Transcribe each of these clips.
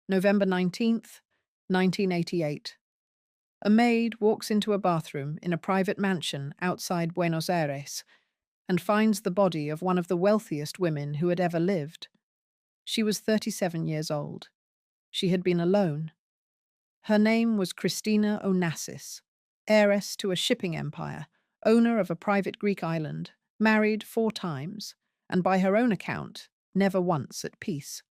November 19th, 1988. A maid walks into a bathroom in a private mansion outside Buenos Aires and finds the body of one of the wealthiest women who had ever lived. She was 37 years old. She had been alone. Her name was Christina Onassis, heiress to a shipping empire, owner of a private Greek island, married 4 times, and by her own account, never once at peace.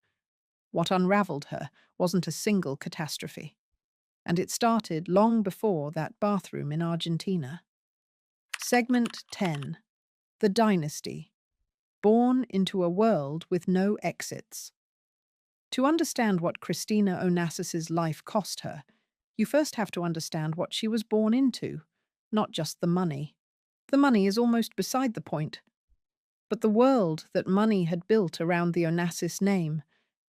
What unravelled her wasn't a single catastrophe, and it started long before that bathroom in Argentina. Segment 10. The Dynasty. Born into a world with no exits. To understand what Christina Onassis's life cost her, you first have to understand what she was born into, not just the money. The money is almost beside the point, but the world that money had built around the Onassis name,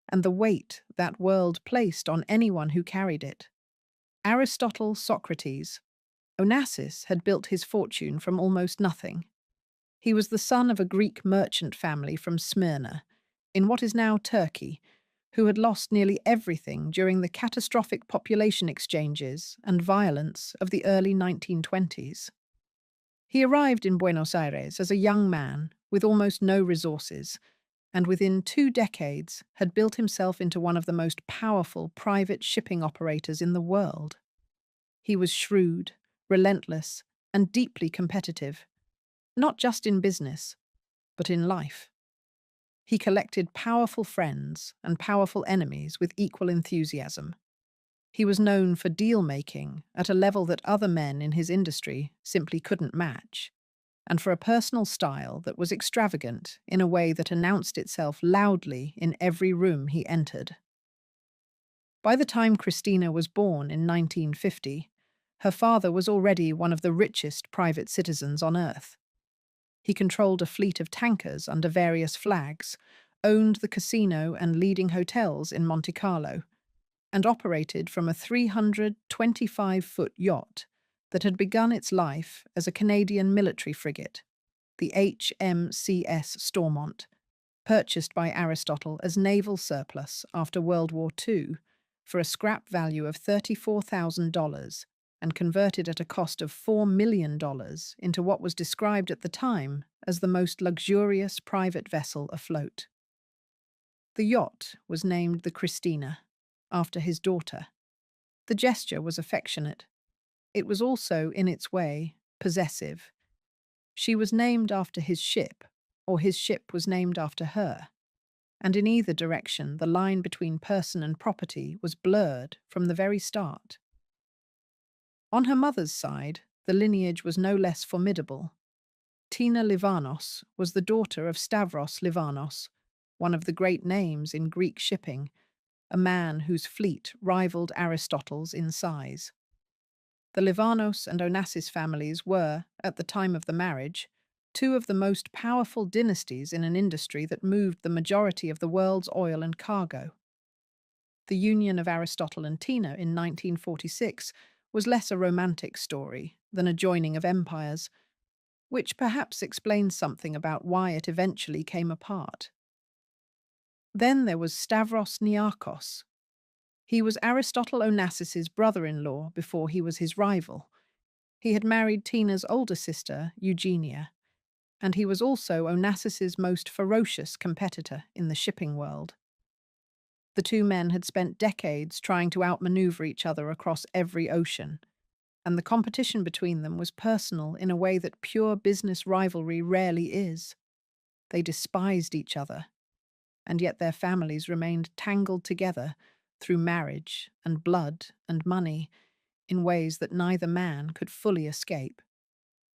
and the weight that world placed on anyone who carried it. Aristotle, Socrates. Onassis had built his fortune from almost nothing. He was the son of a Greek merchant family from Smyrna, in what is now Turkey, who had lost nearly everything during the catastrophic population exchanges and violence of the early 1920s. He arrived in Buenos Aires as a young man with almost no resources, and within 2 decades had built himself into one of the most powerful private shipping operators in the world. He was shrewd, relentless, and deeply competitive, not just in business, but in life. He collected powerful friends and powerful enemies with equal enthusiasm. He was known for deal-making at a level that other men in his industry simply couldn't match, and for a personal style that was extravagant in a way that announced itself loudly in every room he entered. By the time Christina was born in 1950, her father was already one of the richest private citizens on Earth. He controlled a fleet of tankers under various flags, owned the casino and leading hotels in Monte Carlo, and operated from a 325-foot yacht that had begun its life as a Canadian military frigate, the HMCS Stormont, purchased by Aristotle as naval surplus after World War II for a scrap value of $34,000 and converted at a cost of $4 million into what was described at the time as the most luxurious private vessel afloat. The yacht was named the Christina, after his daughter. The gesture was affectionate. It was also, in its way, possessive. She was named after his ship, or his ship was named after her, and in either direction the line between person and property was blurred from the very start. On her mother's side, the lineage was no less formidable. Tina Livanos was the daughter of Stavros Livanos, one of the great names in Greek shipping, a man whose fleet rivaled Aristotle's in size. The Livanos and Onassis families were, at the time of the marriage, 2 of the most powerful dynasties in an industry that moved the majority of the world's oil and cargo. The union of Aristotle and Tina in 1946 was less a romantic story than a joining of empires, which perhaps explains something about why it eventually came apart. Then there was Stavros Niarchos. He was Aristotle Onassis's brother-in-law before he was his rival. He had married Tina's older sister, Eugenia, and he was also Onassis's most ferocious competitor in the shipping world. The 2 men had spent decades trying to outmaneuver each other across every ocean, and the competition between them was personal in a way that pure business rivalry rarely is. They despised each other, and yet their families remained tangled together through marriage and blood and money in ways that neither man could fully escape.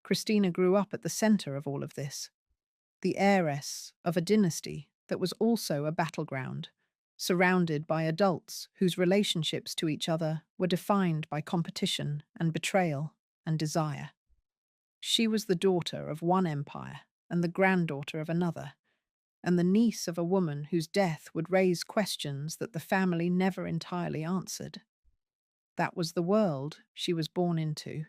Christina grew up at the center of all of this, the heiress of a dynasty that was also a battleground, surrounded by adults whose relationships to each other were defined by competition and betrayal and desire. She was the daughter of one empire and the granddaughter of another, and the niece of a woman whose death would raise questions that the family never entirely answered. That was the world she was born into,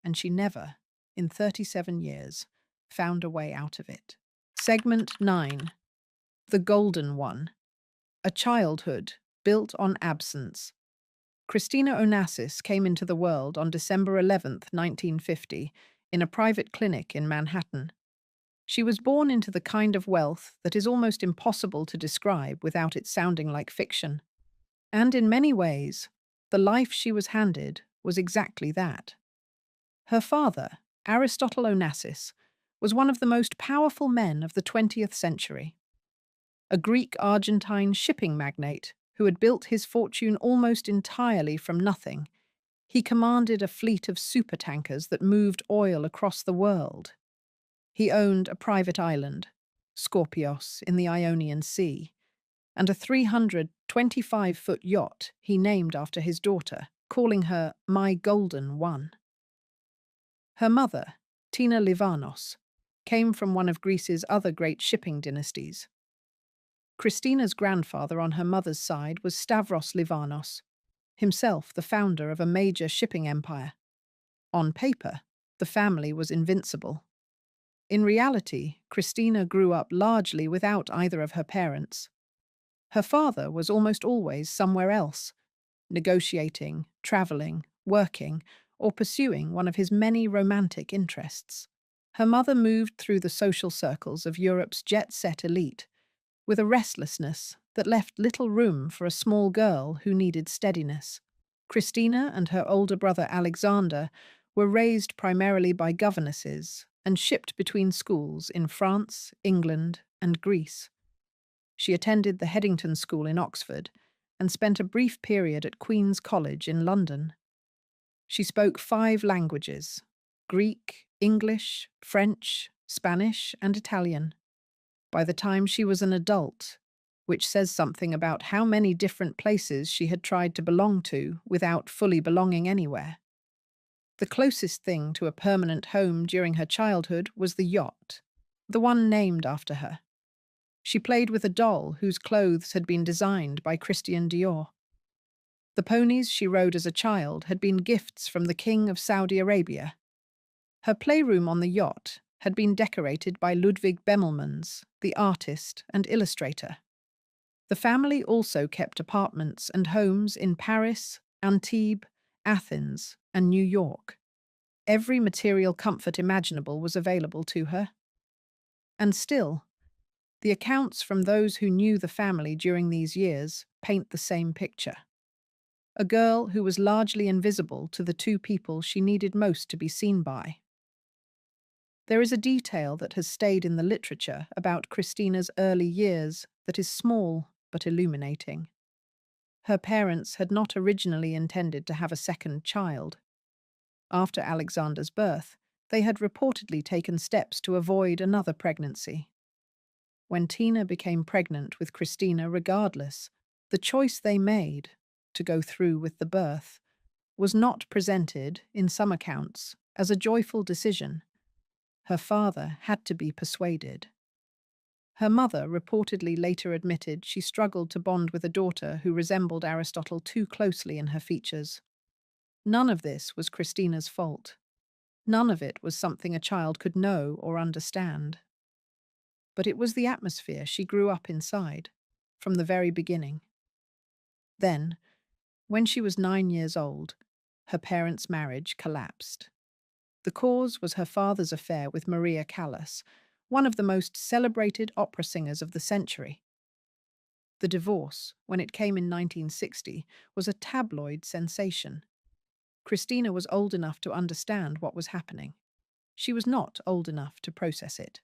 and she never, in 37 years, found a way out of it. Segment 9. The Golden One. A childhood built on absence. Christina Onassis came into the world on December 11th, 1950, in a private clinic in Manhattan. She was born into the kind of wealth that is almost impossible to describe without it sounding like fiction. And in many ways, the life she was handed was exactly that. Her father, Aristotle Onassis, was one of the most powerful men of the 20th century, a Greek-Argentine shipping magnate who had built his fortune almost entirely from nothing. He commanded a fleet of supertankers that moved oil across the world. He owned a private island, Scorpios, in the Ionian Sea, and a 325-foot yacht he named after his daughter, calling her My Golden One. Her mother, Tina Livanos, came from one of Greece's other great shipping dynasties. Christina's grandfather on her mother's side was Stavros Livanos, himself the founder of a major shipping empire. On paper, the family was invincible. In reality, Christina grew up largely without either of her parents. Her father was almost always somewhere else, negotiating, traveling, working, or pursuing one of his many romantic interests. Her mother moved through the social circles of Europe's jet-set elite, with a restlessness that left little room for a small girl who needed steadiness. Christina and her older brother Alexander were raised primarily by governesses and shipped between schools in France, England, and Greece. She attended the Headington School in Oxford and spent a brief period at Queen's College in London. She spoke 5 languages: Greek, English, French, Spanish, and Italian. By the time she was an adult, which says something about how many different places she had tried to belong to without fully belonging anywhere. The closest thing to a permanent home during her childhood was the yacht, the one named after her. She played with a doll whose clothes had been designed by Christian Dior. The ponies she rode as a child had been gifts from the King of Saudi Arabia. Her playroom on the yacht had been decorated by Ludwig Bemelmans, the artist and illustrator. The family also kept apartments and homes in Paris, Antibes, Athens, and New York. Every material comfort imaginable was available to her. And still, the accounts from those who knew the family during these years paint the same picture. A girl who was largely invisible to the 2 people she needed most to be seen by. There is a detail that has stayed in the literature about Christina's early years that is small but illuminating. Her parents had not originally intended to have a second child. After Alexander's birth, they had reportedly taken steps to avoid another pregnancy. When Tina became pregnant with Christina regardless, the choice they made, to go through with the birth, was not presented, in some accounts, as a joyful decision. Her father had to be persuaded. Her mother reportedly later admitted she struggled to bond with a daughter who resembled Aristotle too closely in her features. None of this was Christina's fault. None of it was something a child could know or understand. But it was the atmosphere she grew up inside, from the very beginning. Then, when she was 9 years old, her parents' marriage collapsed. The cause was her father's affair with Maria Callas, one of the most celebrated opera singers of the century. The divorce, when it came in 1960, was a tabloid sensation. Christina was old enough to understand what was happening. She was not old enough to process it.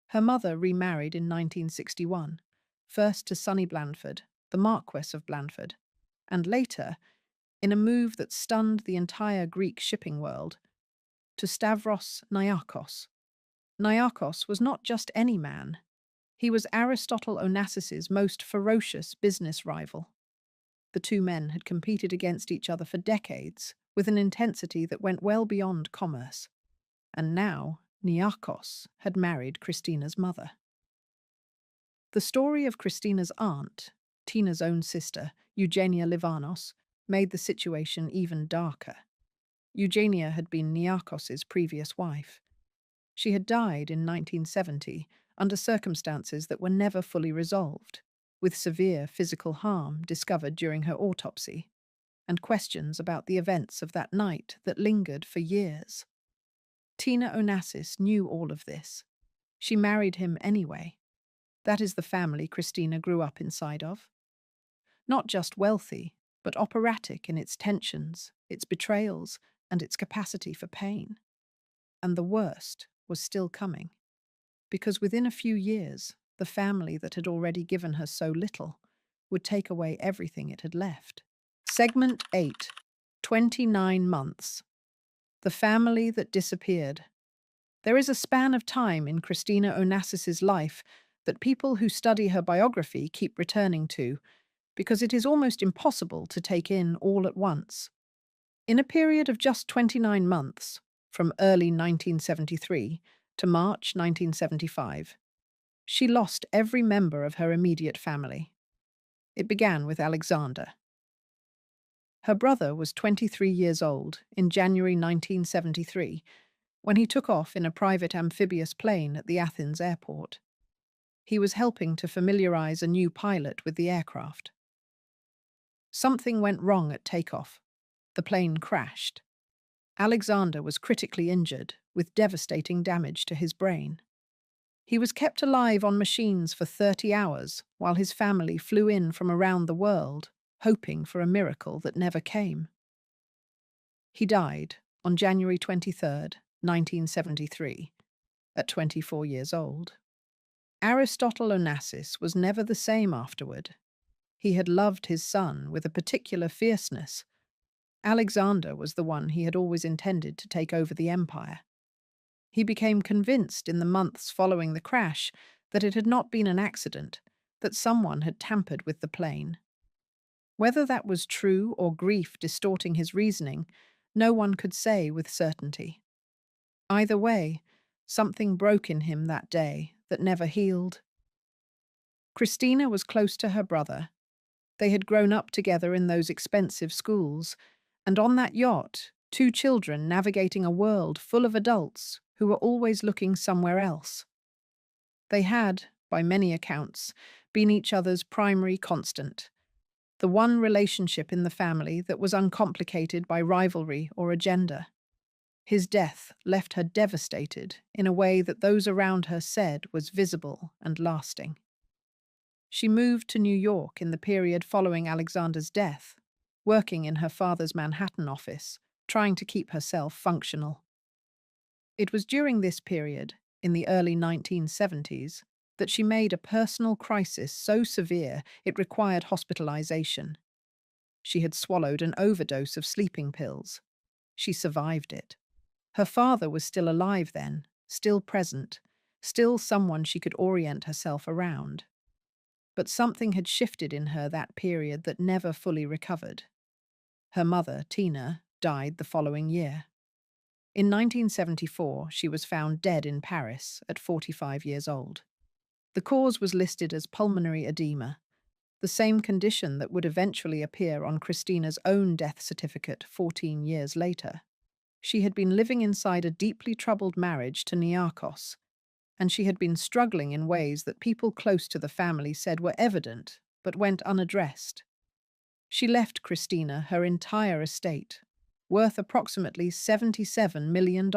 Her mother remarried in 1961, first to Sonny Blandford, the Marquess of Blandford, and later, in a move that stunned the entire Greek shipping world, to Stavros Niarchos. Niarchos was not just any man. He was Aristotle Onassis's most ferocious business rival. The 2 men had competed against each other for decades, with an intensity that went well beyond commerce. And now, Niarchos had married Christina's mother. The story of Christina's aunt, Tina's own sister, Eugenia Livanos, made the situation even darker. Eugenia had been Niarchos's previous wife. She had died in 1970 under circumstances that were never fully resolved. with severe physical harm discovered during her autopsy, and questions about the events of that night that lingered for years. Tina Onassis knew all of this. She married him anyway. That is the family Christina grew up inside of. Not just wealthy, but operatic in its tensions, its betrayals, and its capacity for pain. And the worst was still coming, because within a few years, the family that had already given her so little would take away everything it had left. Segment 8, 29 months. The family that disappeared. There is a span of time in Christina Onassis's life that people who study her biography keep returning to, because it is almost impossible to take in all at once. In a period of just 29 months, from early 1973 to March 1975, she lost every member of her immediate family. It began with Alexander. Her brother was 23 years old in January 1973 when he took off in a private amphibious plane at the Athens airport. He was helping to familiarize a new pilot with the aircraft. Something went wrong at takeoff. The plane crashed. Alexander was critically injured, with devastating damage to his brain. He was kept alive on machines for 30 hours while his family flew in from around the world, hoping for a miracle that never came. He died on January 23, 1973, at 24 years old. Aristotle Onassis was never the same afterward. He had loved his son with a particular fierceness. Alexander was the one he had always intended to take over the empire. He became convinced in the months following the crash that it had not been an accident, that someone had tampered with the plane. Whether that was true or grief distorting his reasoning, no one could say with certainty. Either way, something broke in him that day that never healed. Christina was close to her brother. They had grown up together in those expensive schools, and on that yacht, two children navigating a world full of adults who were always looking somewhere else. They had, by many accounts, been each other's primary constant, the one relationship in the family that was uncomplicated by rivalry or agenda. His death left her devastated in a way that those around her said was visible and lasting. She moved to New York in the period following Alexander's death, working in her father's Manhattan office, trying to keep herself functional. It was during this period, in the early 1970s, that she made a personal crisis so severe it required hospitalization. She had swallowed an overdose of sleeping pills. She survived it. Her father was still alive then, still present, still someone she could orient herself around. But something had shifted in her that period that never fully recovered. Her mother, Tina, died the following year. In 1974, she was found dead in Paris at 45 years old. The cause was listed as pulmonary edema, the same condition that would eventually appear on Christina's own death certificate 14 years later. She had been living inside a deeply troubled marriage to Niarchos, and she had been struggling in ways that people close to the family said were evident, but went unaddressed. She left Christina her entire estate, worth approximately $77 million.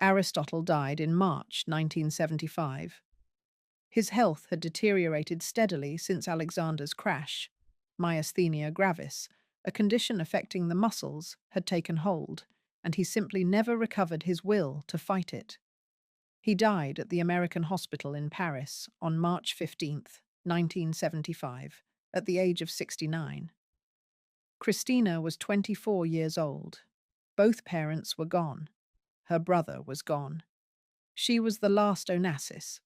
Aristotle died in March 1975. His health had deteriorated steadily since Alexander's crash. Myasthenia gravis, a condition affecting the muscles, had taken hold, and he simply never recovered his will to fight it. He died at the American hospital in Paris on March 15, 1975, at the age of 69. Christina was 24 years old. Both parents were gone. Her brother was gone. She was the last Onassis.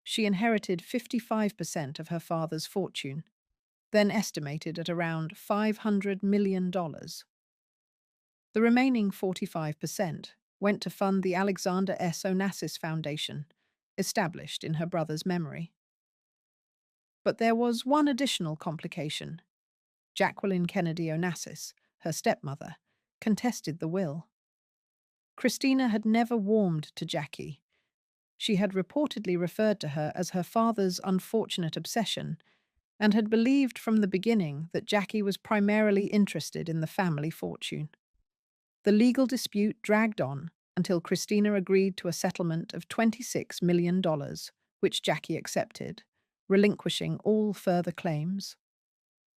She inherited 55% of her father's fortune, then estimated at around $500 million. The remaining 45% went to fund the Alexander S. Onassis Foundation, established in her brother's memory. But there was one additional complication. Jacqueline Kennedy Onassis, her stepmother, contested the will. Christina had never warmed to Jackie. She had reportedly referred to her as her father's unfortunate obsession and had believed from the beginning that Jackie was primarily interested in the family fortune. The legal dispute dragged on until Christina agreed to a settlement of $26 million, which Jackie accepted, relinquishing all further claims.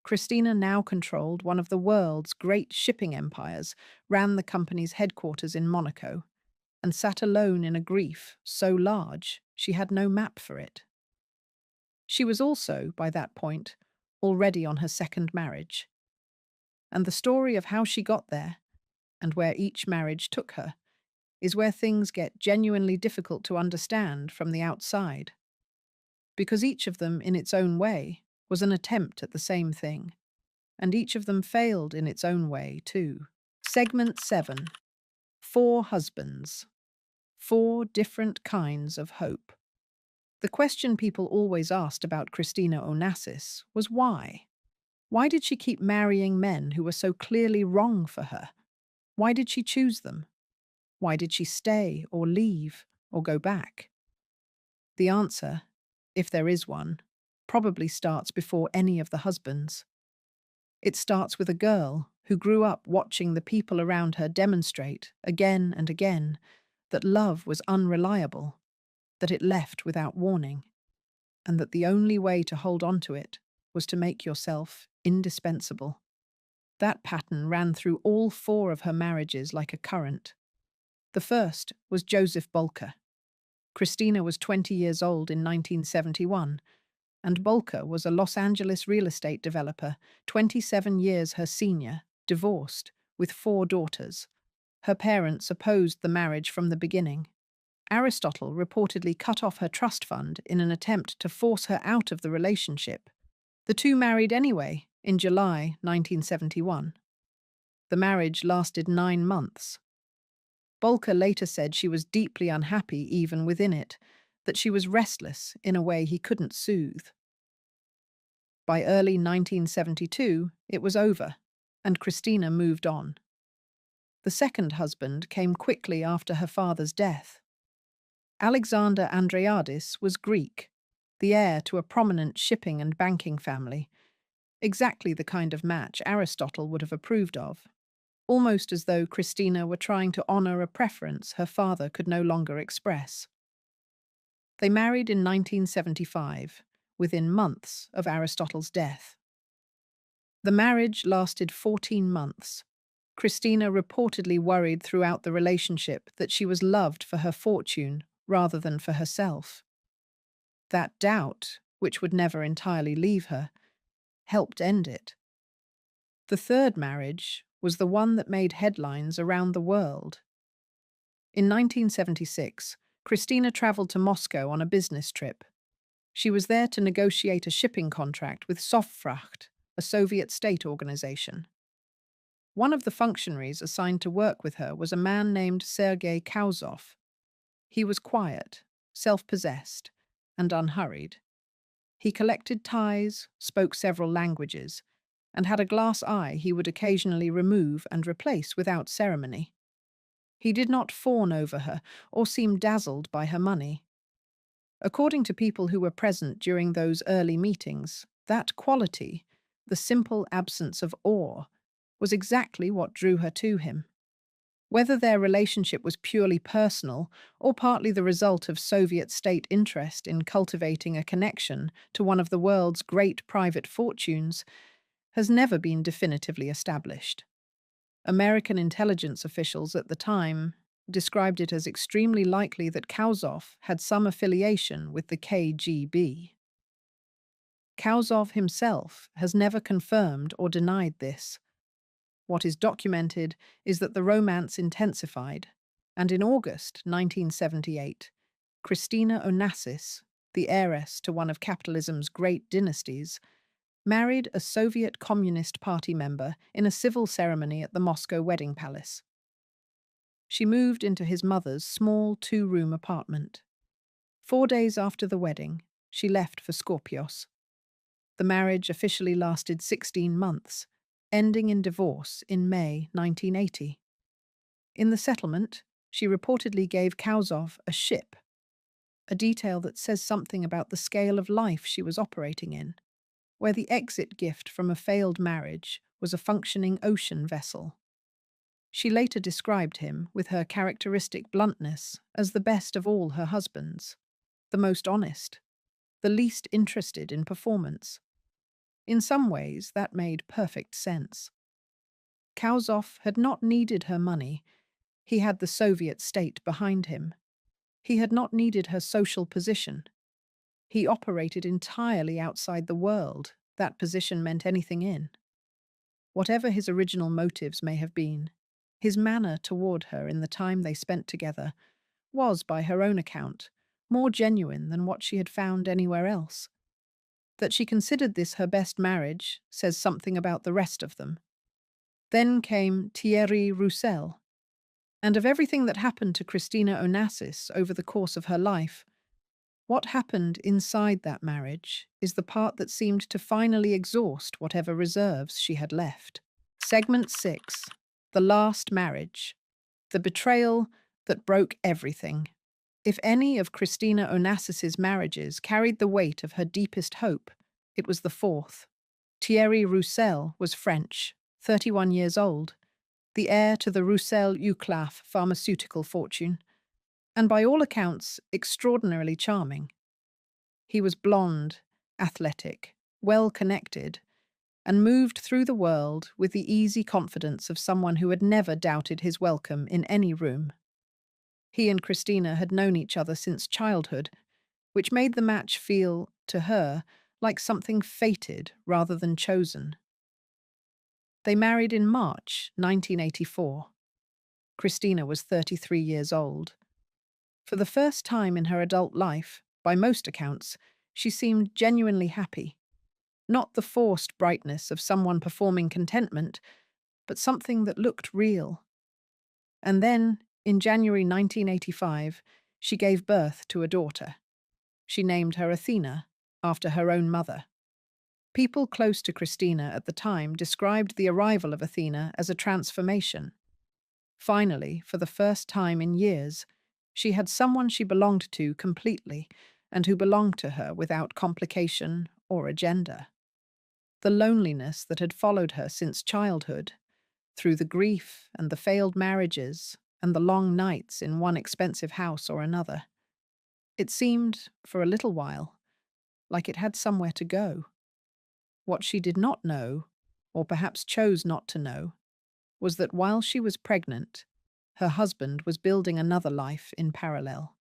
Christina now controlled one of the world's great shipping empires, ran the company's headquarters in Monaco, and sat alone in a grief so large she had no map for it. She was also, by that point, already on her second marriage. And the story of how she got there, and where each marriage took her, is where things get genuinely difficult to understand from the outside. Because each of them, in its own way, was an attempt at the same thing, and each of them failed in its own way, too. Segment 7. 4 Husbands. 4 different kinds of hope. The question people always asked about Christina Onassis was why? Why did she keep marrying men who were so clearly wrong for her? Why did she choose them? Why did she stay or leave or go back? The answer, if there is one, probably starts before any of the husbands. It starts with a girl who grew up watching the people around her demonstrate, again and again, that love was unreliable, that it left without warning, and that the only way to hold on to it was to make yourself indispensable. That pattern ran through all 4 of her marriages like a current. The first was Joseph Bolker. Christina was 20 years old in 1971, and Bolker was a Los Angeles real estate developer, 27 years her senior, divorced, with 4 daughters. Her parents opposed the marriage from the beginning. Aristotle reportedly cut off her trust fund in an attempt to force her out of the relationship. The two married anyway, in July 1971. The marriage lasted 9 months. Bolker later said she was deeply unhappy even within it, that she was restless in a way he couldn't soothe. By early 1972, it was over, and Christina moved on. The second husband came quickly after her father's death. Alexander Andreadis was Greek, the heir to a prominent shipping and banking family, exactly the kind of match Aristotle would have approved of, almost as though Christina were trying to honor a preference her father could no longer express. They married in 1975, within months of Aristotle's death. The marriage lasted 14 months. Christina reportedly worried throughout the relationship that she was loved for her fortune rather than for herself. That doubt, which would never entirely leave her, helped end it. The third marriage was the one that made headlines around the world. In 1976, Christina traveled to Moscow on a business trip. She was there to negotiate a shipping contract with Sovfracht, a Soviet state organization. One of the functionaries assigned to work with her was a man named Sergei Kauzov. He was quiet, self-possessed, and unhurried. He collected ties, spoke several languages, and had a glass eye he would occasionally remove and replace without ceremony. He did not fawn over her or seem dazzled by her money. According to people who were present during those early meetings, that quality, the simple absence of awe, was exactly what drew her to him. Whether their relationship was purely personal or partly the result of Soviet state interest in cultivating a connection to one of the world's great private fortunes has never been definitively established. American intelligence officials at the time described it as extremely likely that Kauzov had some affiliation with the KGB. Kauzov himself has never confirmed or denied this. What is documented is that the romance intensified, and in August 1978, Christina Onassis, the heiress to one of capitalism's great dynasties, married a Soviet Communist Party member in a civil ceremony at the Moscow wedding palace. She moved into his mother's small 2-room apartment. 4 days after the wedding, she left for Scorpios. The marriage officially lasted 16 months, ending in divorce in May 1980. In the settlement, she reportedly gave Kauzov a ship. a detail that says something about the scale of life she was operating in, where the exit gift from a failed marriage was a functioning ocean vessel. She later described him, with her characteristic bluntness, as the best of all her husbands, the most honest, the least interested in performance. In some ways, that made perfect sense. Kauzov had not needed her money. He had the Soviet state behind him. He had not needed her social position. He operated entirely outside the world that position meant anything in. Whatever his original motives may have been, his manner toward her in the time they spent together was, by her own account, more genuine than what she had found anywhere else. That she considered this her best marriage says something about the rest of them. Then came Thierry Roussel, and of everything that happened to Christina Onassis over the course of her life, what happened inside that marriage is the part that seemed to finally exhaust whatever reserves she had left. Segment 6. The Last Marriage. The Betrayal That Broke Everything. If any of Christina Onassis's marriages carried the weight of her deepest hope, it was the fourth. Thierry Roussel was French, 31 years old, the heir to the Roussel-Uclaf pharmaceutical fortune, and by all accounts extraordinarily charming. He was blonde, athletic, well-connected, and moved through the world with the easy confidence of someone who had never doubted his welcome in any room. He and Christina had known each other since childhood, which made the match feel, to her, like something fated rather than chosen. They married in March 1984. Christina was 33 years old. For the first time in her adult life, by most accounts, she seemed genuinely happy. Not the forced brightness of someone performing contentment, but something that looked real. And then, in January 1985, she gave birth to a daughter. She named her Athena, after her own mother. People close to Christina at the time described the arrival of Athena as a transformation. Finally, for the first time in years, she had someone she belonged to completely, and who belonged to her without complication or agenda. The loneliness that had followed her since childhood, through the grief and the failed marriages and the long nights in one expensive house or another. It seemed, for a little while, like it had somewhere to go. What she did not know, or perhaps chose not to know, was that while she was pregnant, her husband was building another life in parallel.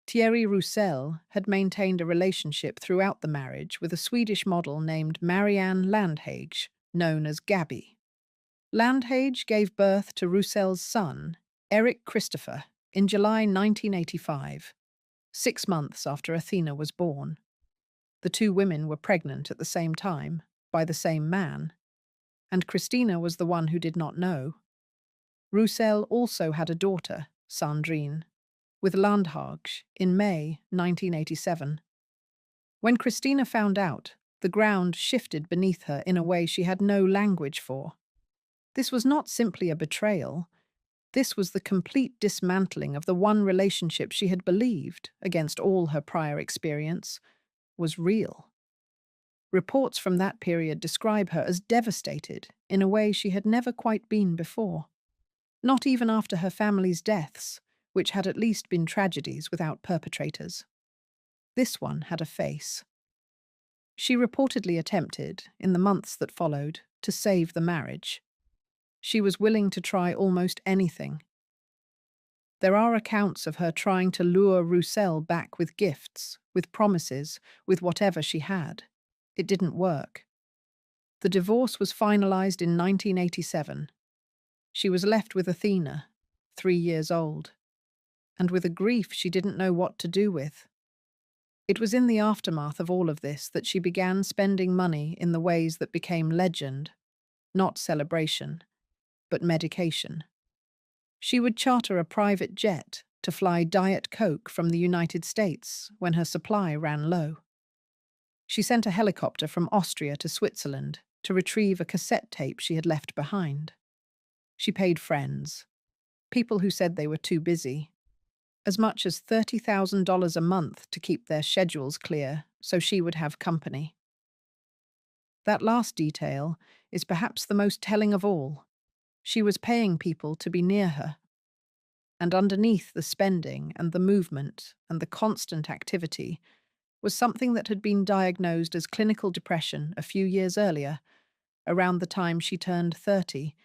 Thierry Roussel had maintained a relationship throughout the marriage with a Swedish model named Marianne Landhage, known as Gabby. Landhage gave birth to Roussel's son, Eric Christopher, in July 1985, 6 months after Athena was born. The two women were pregnant at the same time, by the same man, and Christina was the one who did not know. Roussel also had a daughter, Sandrine, with Landhage in May 1987. When Christina found out, the ground shifted beneath her in a way she had no language for. This was not simply a betrayal. This was the complete dismantling of the one relationship she had believed, against all her prior experience, was real. Reports from that period describe her as devastated in a way she had never quite been before. Not even after her family's deaths, which had at least been tragedies without perpetrators. This one had a face. She reportedly attempted, in the months that followed, to save the marriage. She was willing to try almost anything. There are accounts of her trying to lure Roussel back with gifts, with promises, with whatever she had. It didn't work. The divorce was finalized in 1987. She was left with Athena, 3 years old, and with a grief she didn't know what to do with. It was in the aftermath of all of this that she began spending money in the ways that became legend, not celebration, but medication. She would charter a private jet to fly Diet Coke from the United States when her supply ran low. She sent a helicopter from Austria to Switzerland to retrieve a cassette tape she had left behind. She paid friends, people who said they were too busy, as much as $30,000 a month to keep their schedules clear so she would have company. That last detail is perhaps the most telling of all. She was paying people to be near her, and underneath the spending and the movement and the constant activity was something that had been diagnosed as clinical depression a few years earlier, around the time she turned 30,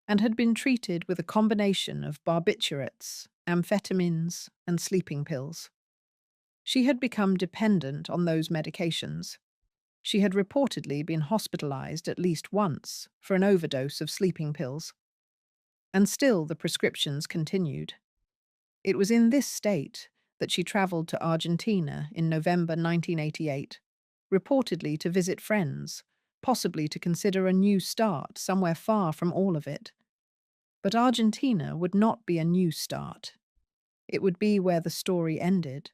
and had been treated with a combination of barbiturates, amphetamines, and sleeping pills. She had become dependent on those medications. She had reportedly been hospitalized at least once for an overdose of sleeping pills. And still the prescriptions continued. It was in this state that she traveled to Argentina in November 1988, reportedly to visit friends, possibly to consider a new start somewhere far from all of it. But Argentina would not be a new start. It would be where the story ended,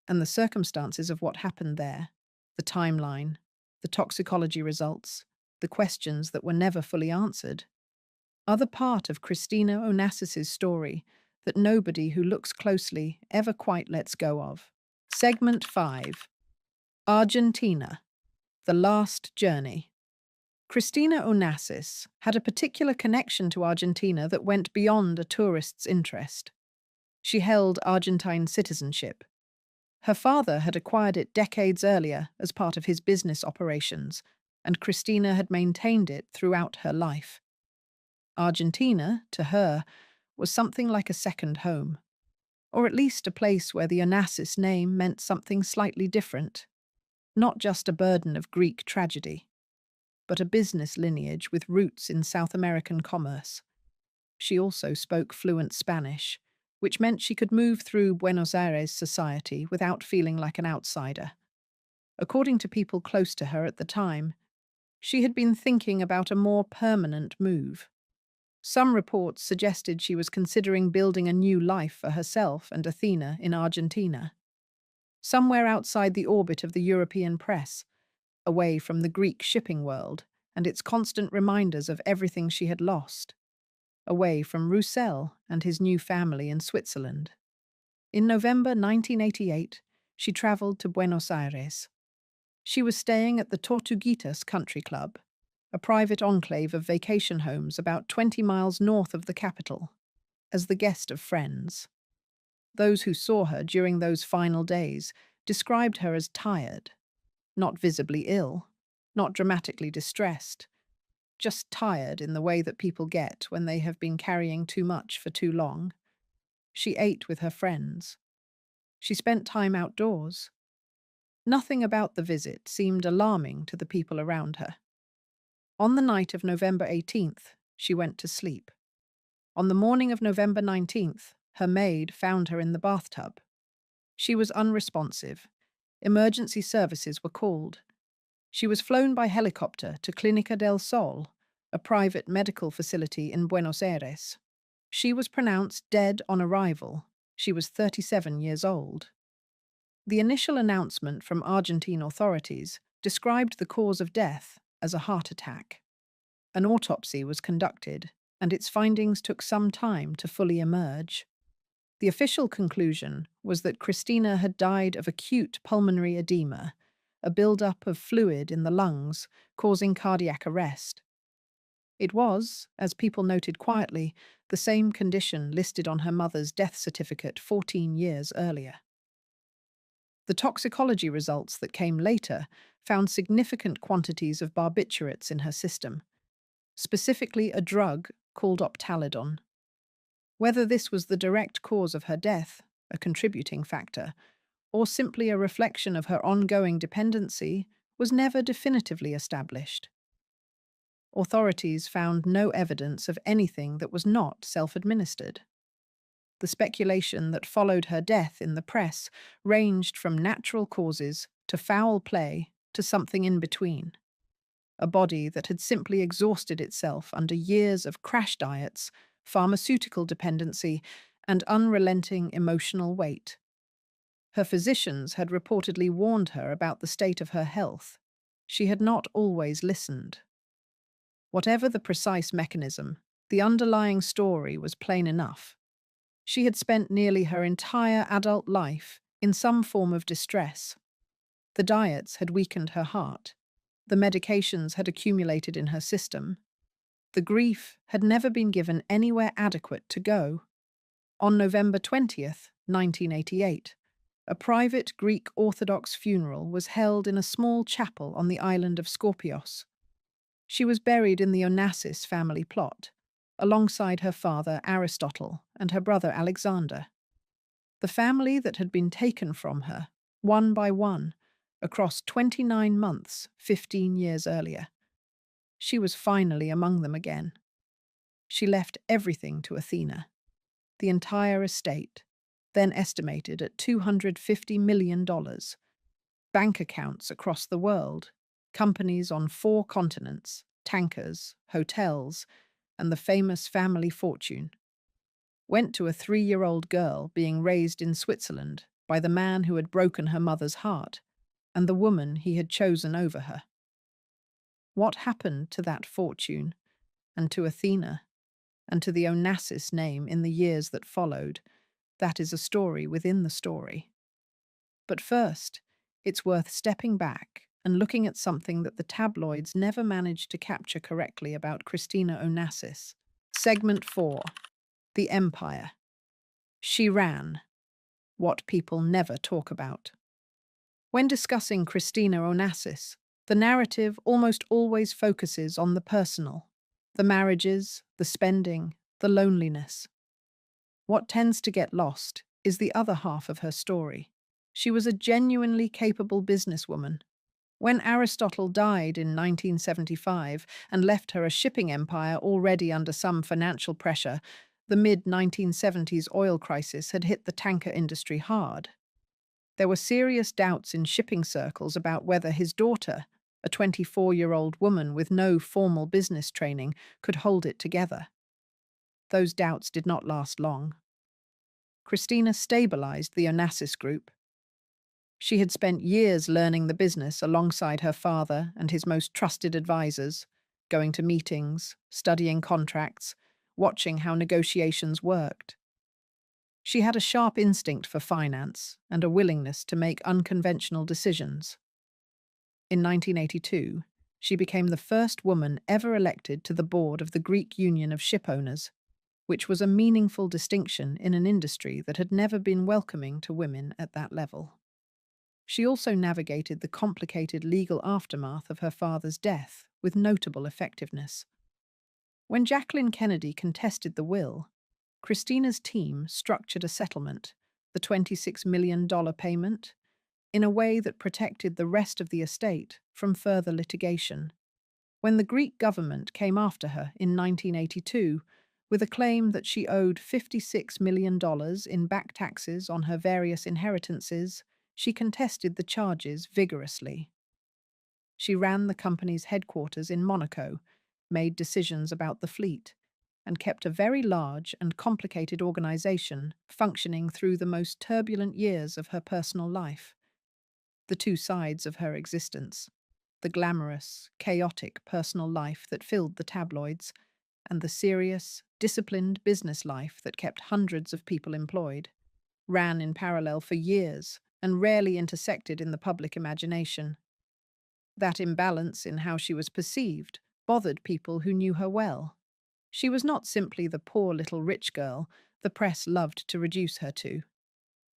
and the circumstances of what happened there, the timeline, the toxicology results, the questions that were never fully answered, are the part of Christina Onassis's story that nobody who looks closely ever quite lets go of. Segment 5. Argentina, The Last Journey. Christina Onassis had a particular connection to Argentina that went beyond a tourist's interest. She held Argentine citizenship. Her father had acquired it decades earlier as part of his business operations, and Christina had maintained it throughout her life. Argentina, to her, was something like a second home, or at least a place where the Onassis name meant something slightly different, not just a burden of Greek tragedy, but a business lineage with roots in South American commerce. She also spoke fluent Spanish, which meant she could move through Buenos Aires society without feeling like an outsider. According to people close to her at the time, she had been thinking about a more permanent move. Some reports suggested she was considering building a new life for herself and Athena in Argentina, somewhere outside the orbit of the European press, away from the Greek shipping world and its constant reminders of everything she had lost, away from Roussel and his new family in Switzerland. In November 1988, she traveled to Buenos Aires. She was staying at the Tortuguitas Country Club, a private enclave of vacation homes about 20 miles north of the capital, as the guest of friends. Those who saw her during those final days described her as tired, not visibly ill, not dramatically distressed, just tired in the way that people get when they have been carrying too much for too long. She ate with her friends. She spent time outdoors. Nothing about the visit seemed alarming to the people around her. On the night of November 18th, she went to sleep. On the morning of November 19th, her maid found her in the bathtub. She was unresponsive. Emergency services were called. She was flown by helicopter to Clínica del Sol, a private medical facility in Buenos Aires. She was pronounced dead on arrival. She was 37 years old. The initial announcement from Argentine authorities described the cause of death as a heart attack. An autopsy was conducted, and its findings took some time to fully emerge. The official conclusion was that Christina had died of acute pulmonary edema, a buildup of fluid in the lungs causing cardiac arrest. It was, as people noted quietly, the same condition listed on her mother's death certificate 14 years earlier. The toxicology results that came later found significant quantities of barbiturates in her system, specifically a drug called optalidon. Whether this was the direct cause of her death, a contributing factor, or simply a reflection of her ongoing dependency, was never definitively established. Authorities found no evidence of anything that was not self-administered. The speculation that followed her death in the press ranged from natural causes to foul play to something in between. A body that had simply exhausted itself under years of crash diets, pharmaceutical dependency, and unrelenting emotional weight. Her physicians had reportedly warned her about the state of her health. She had not always listened. Whatever the precise mechanism, the underlying story was plain enough. She had spent nearly her entire adult life in some form of distress. The diets had weakened her heart. The medications had accumulated in her system. The grief had never been given anywhere adequate to go. On November 20th, 1988, a private Greek Orthodox funeral was held in a small chapel on the island of Skorpios. She was buried in the Onassis family plot, alongside her father Aristotle and her brother Alexander. The family that had been taken from her, one by one, across 29 months 15 years earlier. She was finally among them again. She left everything to Athena, the entire estate, then estimated at $250 million, bank accounts across the world, companies on 4 continents, tankers, hotels, and the famous family fortune. Went to a 3-year-old girl being raised in Switzerland by the man who had broken her mother's heart and the woman he had chosen over her. What happened to that fortune, and to Athena, and to the Onassis name in the years that followed? That is a story within the story. But first, it's worth stepping back and looking at something that the tabloids never managed to capture correctly about Christina Onassis. Segment 4. The Empire. She ran. What people never talk about. When discussing Christina Onassis, the narrative almost always focuses on the personal, the marriages, the spending, the loneliness. What tends to get lost is the other half of her story. She was a genuinely capable businesswoman. When Aristotle died in 1975 and left her a shipping empire already under some financial pressure, the mid-1970s oil crisis had hit the tanker industry hard. There were serious doubts in shipping circles about whether his daughter, a 24-year-old woman with no formal business training, could hold it together. Those doubts did not last long. Christina stabilized the Onassis group. She had spent years learning the business alongside her father and his most trusted advisors, going to meetings, studying contracts, watching how negotiations worked. She had a sharp instinct for finance and a willingness to make unconventional decisions. In 1982, she became the first woman ever elected to the board of the Greek Union of Shipowners, which was a meaningful distinction in an industry that had never been welcoming to women at that level. She also navigated the complicated legal aftermath of her father's death with notable effectiveness. When Jacqueline Kennedy contested the will, Christina's team structured a settlement, the $26 million payment, in a way that protected the rest of the estate from further litigation. When the Greek government came after her in 1982 with a claim that she owed $56 million in back taxes on her various inheritances, she contested the charges vigorously. She ran the company's headquarters in Monaco, made decisions about the fleet, and kept a very large and complicated organization functioning through the most turbulent years of her personal life. The two sides of her existence, the glamorous, chaotic personal life that filled the tabloids, and the serious, disciplined business life that kept hundreds of people employed, ran in parallel for years and rarely intersected in the public imagination. That imbalance in how she was perceived bothered people who knew her well. She was not simply the poor little rich girl the press loved to reduce her to.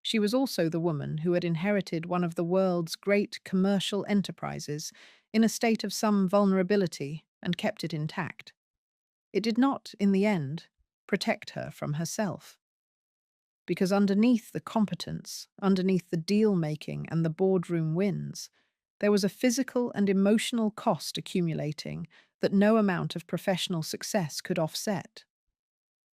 She was also the woman who had inherited one of the world's great commercial enterprises in a state of some vulnerability and kept it intact. It did not, in the end, protect her from herself. Because underneath the competence, underneath the deal-making and the boardroom wins, there was a physical and emotional cost accumulating that no amount of professional success could offset.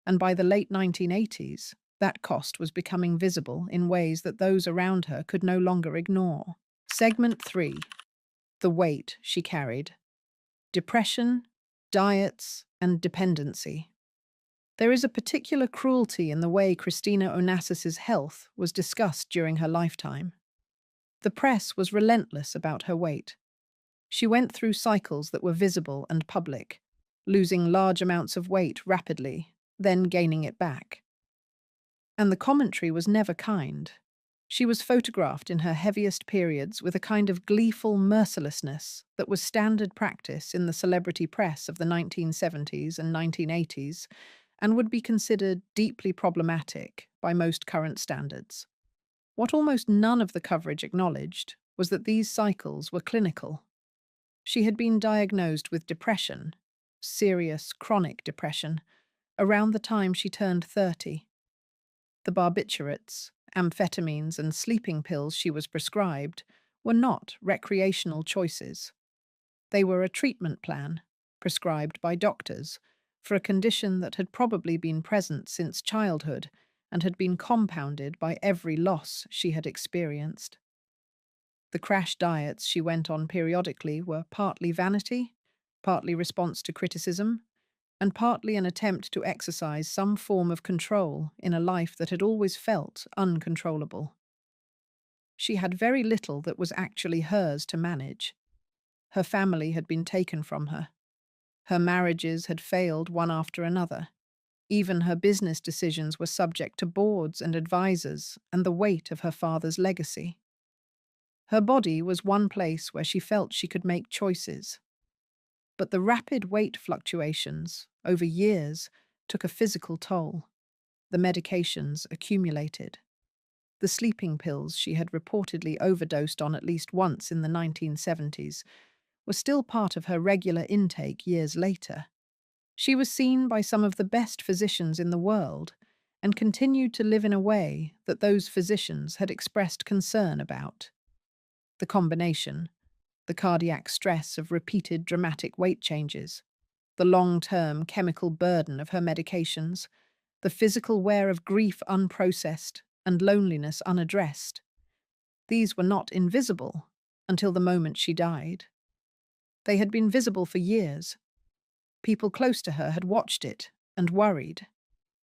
And by the late 1980s, that cost was becoming visible in ways that those around her could no longer ignore. Segment 3. The weight she carried. Depression, diets, and dependency. There is a particular cruelty in the way Christina Onassis's health was discussed during her lifetime. The press was relentless about her weight. She went through cycles that were visible and public, losing large amounts of weight rapidly, then gaining it back. And the commentary was never kind. She was photographed in her heaviest periods with a kind of gleeful mercilessness that was standard practice in the celebrity press of the 1970s and 1980s and would be considered deeply problematic by most current standards. What almost none of the coverage acknowledged was that these cycles were clinical. She had been diagnosed with depression, serious chronic depression, around the time she turned 30. The barbiturates, amphetamines, and sleeping pills she was prescribed were not recreational choices. They were a treatment plan, prescribed by doctors, for a condition that had probably been present since childhood and had been compounded by every loss she had experienced. The crash diets she went on periodically were partly vanity, partly response to criticism, and partly an attempt to exercise some form of control in a life that had always felt uncontrollable. She had very little that was actually hers to manage. Her family had been taken from her. Her marriages had failed one after another. Even her business decisions were subject to boards and advisors and the weight of her father's legacy. Her body was one place where she felt she could make choices. But the rapid weight fluctuations, over years, took a physical toll. The medications accumulated. The sleeping pills she had reportedly overdosed on at least once in the 1970s were still part of her regular intake years later. She was seen by some of the best physicians in the world and continued to live in a way that those physicians had expressed concern about. The combination, the cardiac stress of repeated dramatic weight changes, the long-term chemical burden of her medications, the physical wear of grief unprocessed and loneliness unaddressed. These were not invisible until the moment she died. They had been visible for years. People close to her had watched it and worried.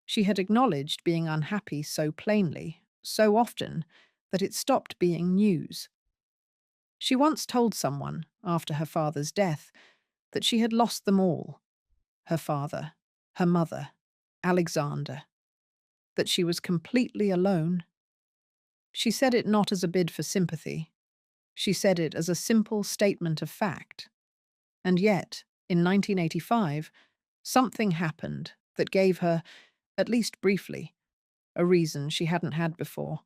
She had acknowledged being unhappy so plainly, so often, that it stopped being news. She once told someone, after her father's death, that she had lost them all: her father, her mother, Alexander, that she was completely alone. She said it not as a bid for sympathy. She said it as a simple statement of fact. And yet, in 1985, something happened that gave her, at least briefly, a reason she hadn't had before.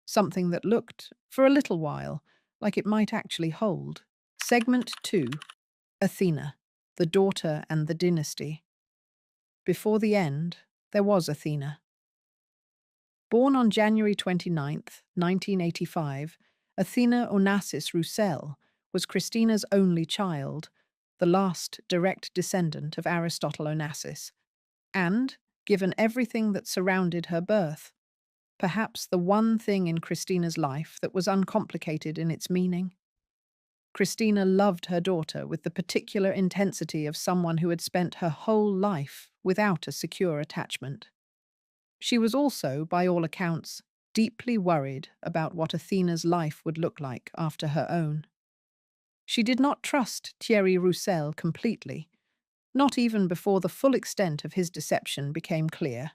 Something that looked, for a little while, like it might actually hold. Segment 2. Athena, the daughter and the dynasty. Before the end, there was Athena. Born on January 29th, 1985, Athena Onassis Roussel was Christina's only child, the last direct descendant of Aristotle Onassis, and, given everything that surrounded her birth, perhaps the one thing in Christina's life that was uncomplicated in its meaning. Christina loved her daughter with the particular intensity of someone who had spent her whole life without a secure attachment. She was also, by all accounts, deeply worried about what Athena's life would look like after her own. She did not trust Thierry Roussel completely, not even before the full extent of his deception became clear,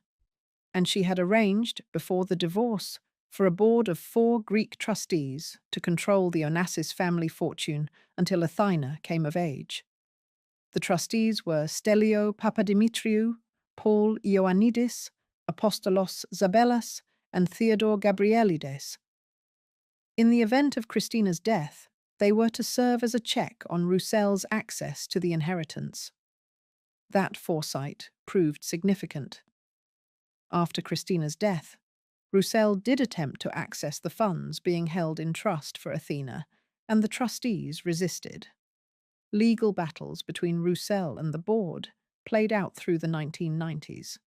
and she had arranged, before the divorce, for a board of 4 Greek trustees to control the Onassis family fortune until Athena came of age. The trustees were Stelio Papadimitriou, Paul Ioannidis, Apostolos Zabelas, and Theodore Gabrielides. In the event of Christina's death, they were to serve as a check on Roussel's access to the inheritance. That foresight proved significant. After Christina's death, Roussel did attempt to access the funds being held in trust for Athena, and the trustees resisted. Legal battles between Roussel and the board played out through the 1990s.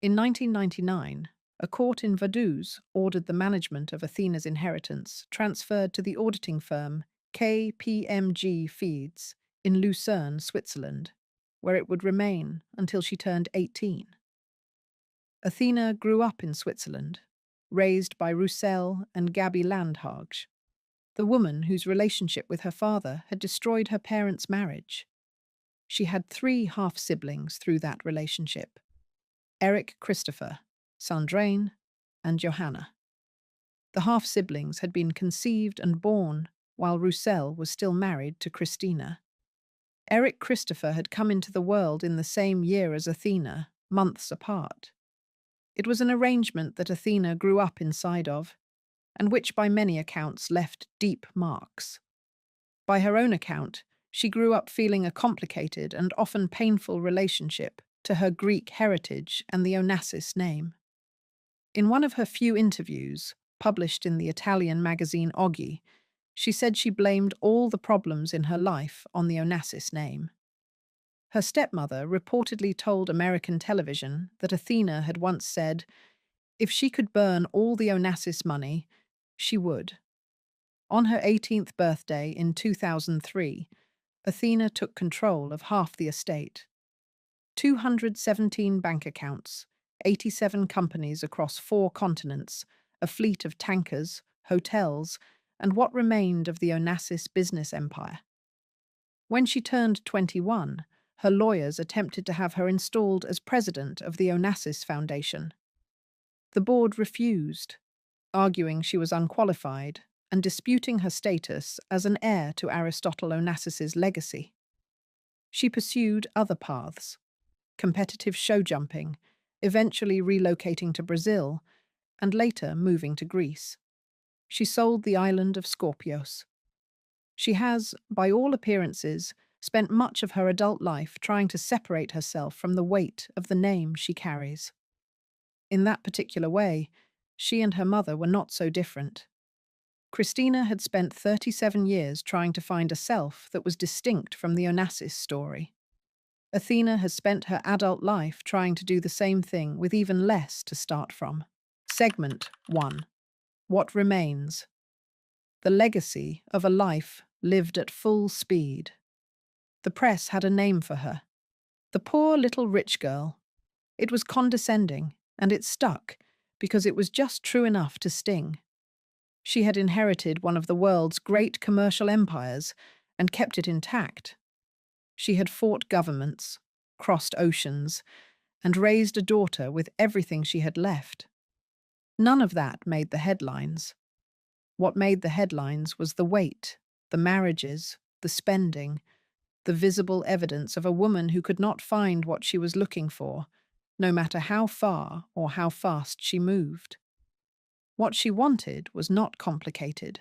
In 1999, a court in Vaduz ordered the management of Athena's inheritance transferred to the auditing firm KPMG Feeds in Lucerne, Switzerland, where it would remain until she turned 18. Athena grew up in Switzerland, raised by Roussel and Gabi Landhage, the woman whose relationship with her father had destroyed her parents' marriage. She had 3 half-siblings through that relationship: Eric Christopher, Sandrine, and Johanna. The half-siblings had been conceived and born while Roussel was still married to Christina. Eric Christopher had come into the world in the same year as Athena, months apart. It was an arrangement that Athena grew up inside of, and which by many accounts left deep marks. By her own account, she grew up feeling a complicated and often painful relationship to her Greek heritage and the Onassis name. In one of her few interviews, published in the Italian magazine Oggi, she said she blamed all the problems in her life on the Onassis name. Her stepmother reportedly told American television that Athena had once said, if she could burn all the Onassis money, she would. On her 18th birthday in 2003, Athena took control of half the estate. 217 bank accounts, 87 companies across 4 continents, a fleet of tankers, hotels, and what remained of the Onassis business empire. When she turned 21, her lawyers attempted to have her installed as president of the Onassis Foundation. The board refused, arguing she was unqualified and disputing her status as an heir to Aristotle Onassis's legacy. She pursued other paths, competitive show jumping, eventually relocating to Brazil, and later moving to Greece. She sold the island of Skorpios. She has, by all appearances, spent much of her adult life trying to separate herself from the weight of the name she carries. In that particular way, she and her mother were not so different. Christina had spent 37 years trying to find a self that was distinct from the Onassis story. Athena has spent her adult life trying to do the same thing with even less to start from. Segment 1. What remains? The legacy of a life lived at full speed. The press had a name for her. The poor little rich girl. It was condescending, and it stuck, because it was just true enough to sting. She had inherited one of the world's great commercial empires and kept it intact. She had fought governments, crossed oceans, and raised a daughter with everything she had left. None of that made the headlines. What made the headlines was the weight, the marriages, the spending, the visible evidence of a woman who could not find what she was looking for, no matter how far or how fast she moved. What she wanted was not complicated.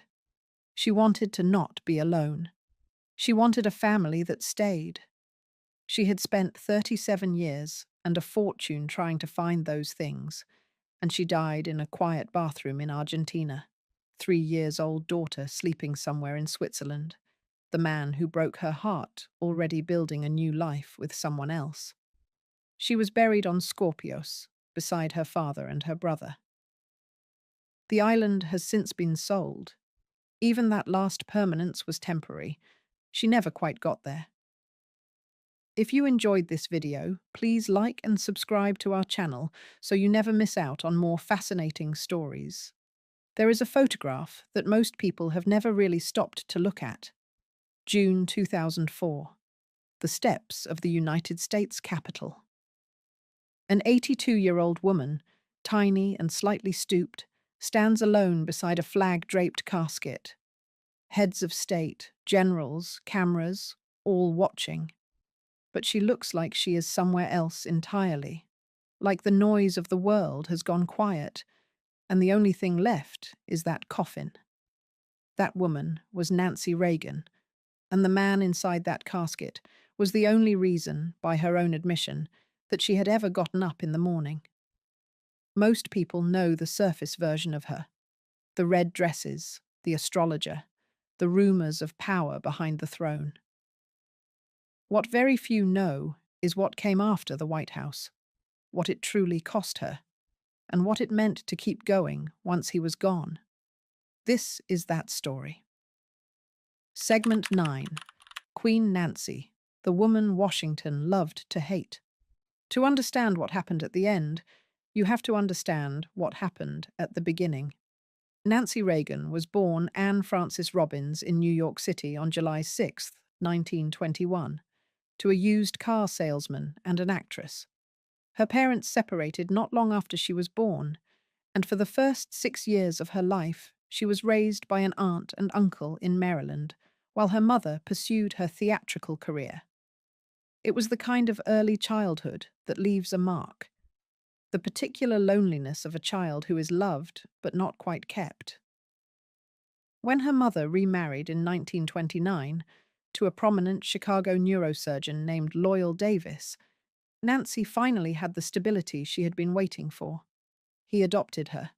She wanted to not be alone. She wanted a family that stayed. She had spent 37 years and a fortune trying to find those things, and she died in a quiet bathroom in Argentina, 3-year-old daughter sleeping somewhere in Switzerland, the man who broke her heart already building a new life with someone else. She was buried on Skorpios, beside her father and her brother. The island has since been sold. Even that last permanence was temporary. She never quite got there. If you enjoyed this video, please like and subscribe to our channel so you never miss out on more fascinating stories. There is a photograph that most people have never really stopped to look at. June 2004. The steps of the United States Capitol. An 82-year-old woman, tiny and slightly stooped, stands alone beside a flag-draped casket. Heads of state, generals, cameras, all watching. But she looks like she is somewhere else entirely. Like the noise of the world has gone quiet, and the only thing left is that coffin. That woman was Nancy Reagan, and the man inside that casket was the only reason, by her own admission, that she had ever gotten up in the morning. Most people know the surface version of her. The red dresses, the astrologer, the rumors of power behind the throne. What very few know is what came after the White House, what it truly cost her, and what it meant to keep going once he was gone. This is that story. Segment 9. Queen Nancy, the woman Washington loved to hate. To understand what happened at the end, you have to understand what happened at the beginning. Nancy Reagan was born Anne Frances Robbins in New York City on July 6, 1921, to a used car salesman and an actress. Her parents separated not long after she was born, and for the first 6 years of her life, she was raised by an aunt and uncle in Maryland, while her mother pursued her theatrical career. It was the kind of early childhood that leaves a mark, the particular loneliness of a child who is loved but not quite kept. When her mother remarried in 1929 to a prominent Chicago neurosurgeon named Loyal Davis, Nancy finally had the stability she had been waiting for. He adopted her.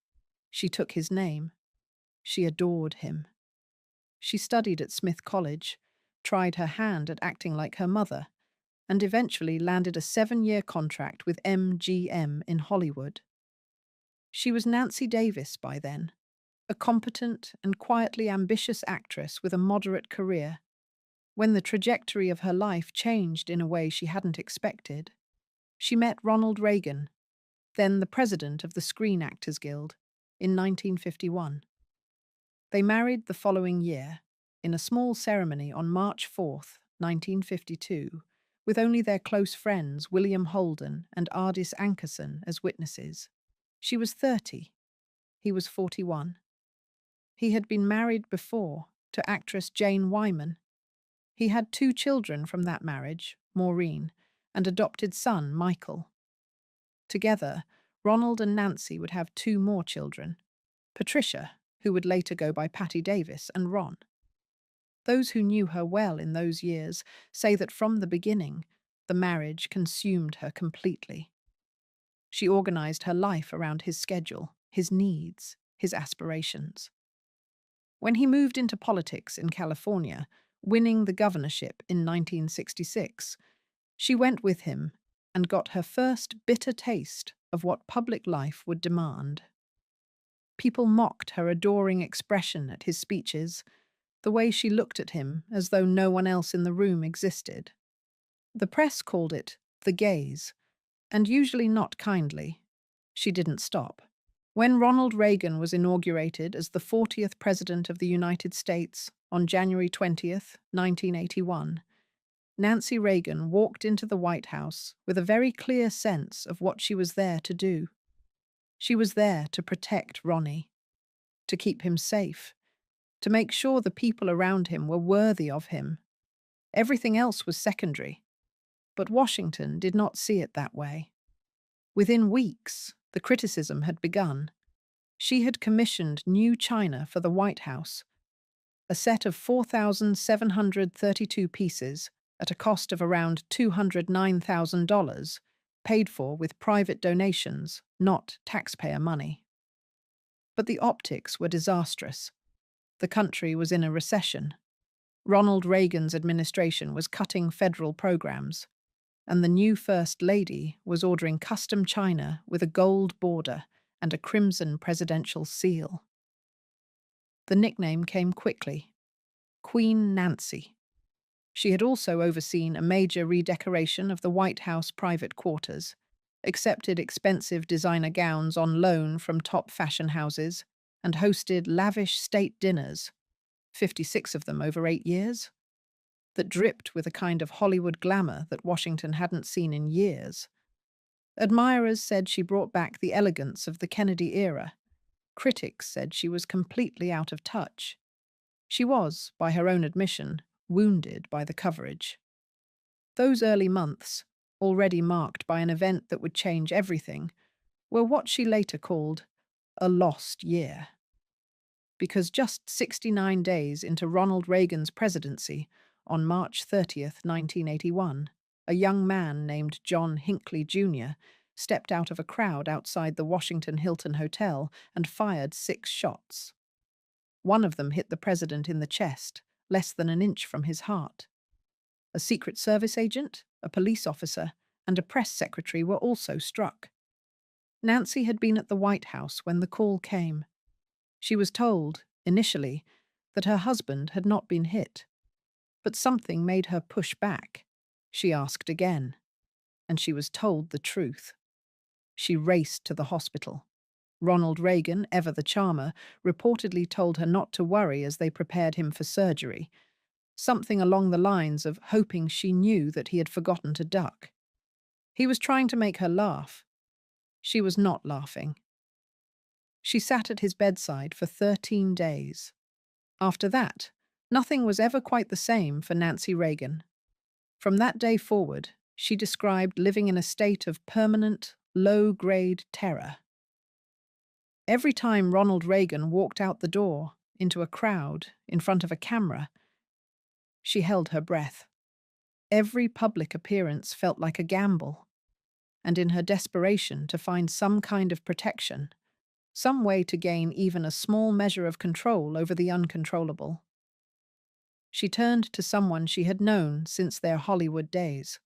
She took his name. She adored him. She studied at Smith College, tried her hand at acting like her mother, and eventually landed a 7-year contract with MGM in Hollywood. She was Nancy Davis by then, a competent and quietly ambitious actress with a moderate career, when the trajectory of her life changed in a way she hadn't expected. She met Ronald Reagan, then the president of the Screen Actors Guild, in 1951. They married the following year, in a small ceremony on March 4th, 1952, with only their close friends William Holden and Ardis Ankerson as witnesses. She was 30. He was 41. He had been married before to actress Jane Wyman. He had 2 children from that marriage, Maureen, and adopted son Michael. Together, Ronald and Nancy would have 2 more children, Patricia, who would later go by Patty Davis, and Ron. Those who knew her well in those years say that from the beginning, the marriage consumed her completely. She organized her life around his schedule, his needs, his aspirations. When he moved into politics in California, winning the governorship in 1966, she went with him and got her first bitter taste of what public life would demand. People mocked her adoring expression at his speeches, the way she looked at him as though no one else in the room existed. The press called it the gaze, and usually not kindly. She didn't stop. When Ronald Reagan was inaugurated as the 40th President of the United States on January 20th, 1981, Nancy Reagan walked into the White House with a very clear sense of what she was there to do. She was there to protect Ronnie, to keep him safe, to make sure the people around him were worthy of him. Everything else was secondary. But Washington did not see it that way. Within weeks, the criticism had begun. She had commissioned new china for the White House, a set of 4,732 pieces at a cost of around $209,000, paid for with private donations, not taxpayer money. But the optics were disastrous. The country was in a recession. Ronald Reagan's administration was cutting federal programs, and the new First Lady was ordering custom china with a gold border and a crimson presidential seal. The nickname came quickly: Queen Nancy. She had also overseen a major redecoration of the White House private quarters, accepted expensive designer gowns on loan from top fashion houses, and hosted lavish state dinners, 56 of them over 8 years, that dripped with a kind of Hollywood glamour that Washington hadn't seen in years. Admirers said she brought back the elegance of the Kennedy era. Critics said she was completely out of touch. She was, by her own admission, wounded by the coverage. Those early months, already marked by an event that would change everything, were what she later called a lost year. Because just 69 days into Ronald Reagan's presidency, on March 30th, 1981, a young man named John Hinckley Jr. stepped out of a crowd outside the Washington Hilton Hotel and fired 6 shots. One of them hit the president in the chest, less than an inch from his heart. A Secret Service agent, a police officer, and a press secretary were also struck. Nancy had been at the White House when the call came. She was told, initially, that her husband had not been hit. But something made her push back. She asked again, and she was told the truth. She raced to the hospital. Ronald Reagan, ever the charmer, reportedly told her not to worry as they prepared him for surgery, something along the lines of hoping she knew that he had forgotten to duck. He was trying to make her laugh. She was not laughing. She sat at his bedside for 13 days. After that, nothing was ever quite the same for Nancy Reagan. From that day forward, she described living in a state of permanent, low-grade terror. Every time Ronald Reagan walked out the door, into a crowd, in front of a camera, she held her breath. Every public appearance felt like a gamble, and in her desperation to find some kind of protection, some way to gain even a small measure of control over the uncontrollable, she turned to someone she had known since their Hollywood days,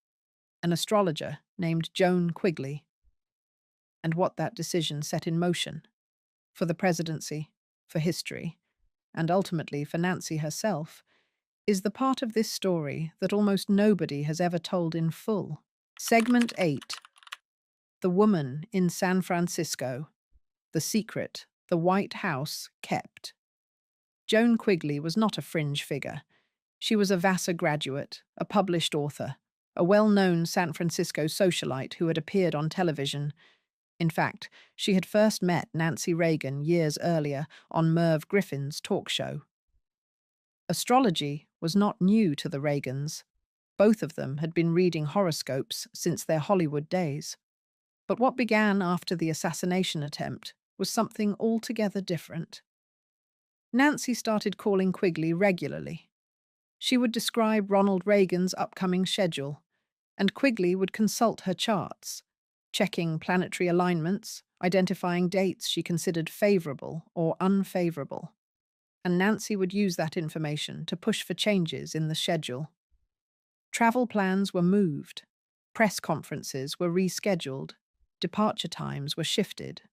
an astrologer named Joan Quigley. And what that decision set in motion, for the presidency, for history, and ultimately for Nancy herself, is the part of this story that almost nobody has ever told in full. Segment 8. The Woman in San Francisco. The Secret the White House Kept. Joan Quigley was not a fringe figure. She was a Vassar graduate, a published author, a well-known San Francisco socialite who had appeared on television. In fact, she had first met Nancy Reagan years earlier on Merv Griffin's talk show. Astrology was not new to the Reagans. Both of them had been reading horoscopes since their Hollywood days. But what began after the assassination attempt was something altogether different. Nancy started calling Quigley regularly. She would describe Ronald Reagan's upcoming schedule, and Quigley would consult her charts, checking planetary alignments, identifying dates she considered favorable or unfavorable. And Nancy would use that information to push for changes in the schedule. Travel plans were moved, press conferences were rescheduled, departure times were shifted.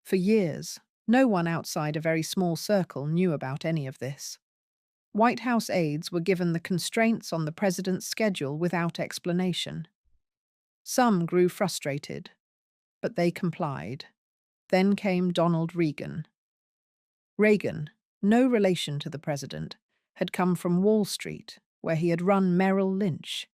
For years, no one outside a very small circle knew about any of this. White House aides were given the constraints on the president's schedule without explanation. Some grew frustrated, but they complied. Then came Donald Reagan. Reagan, no relation to the president, had come from Wall Street, where he had run Merrill Lynch.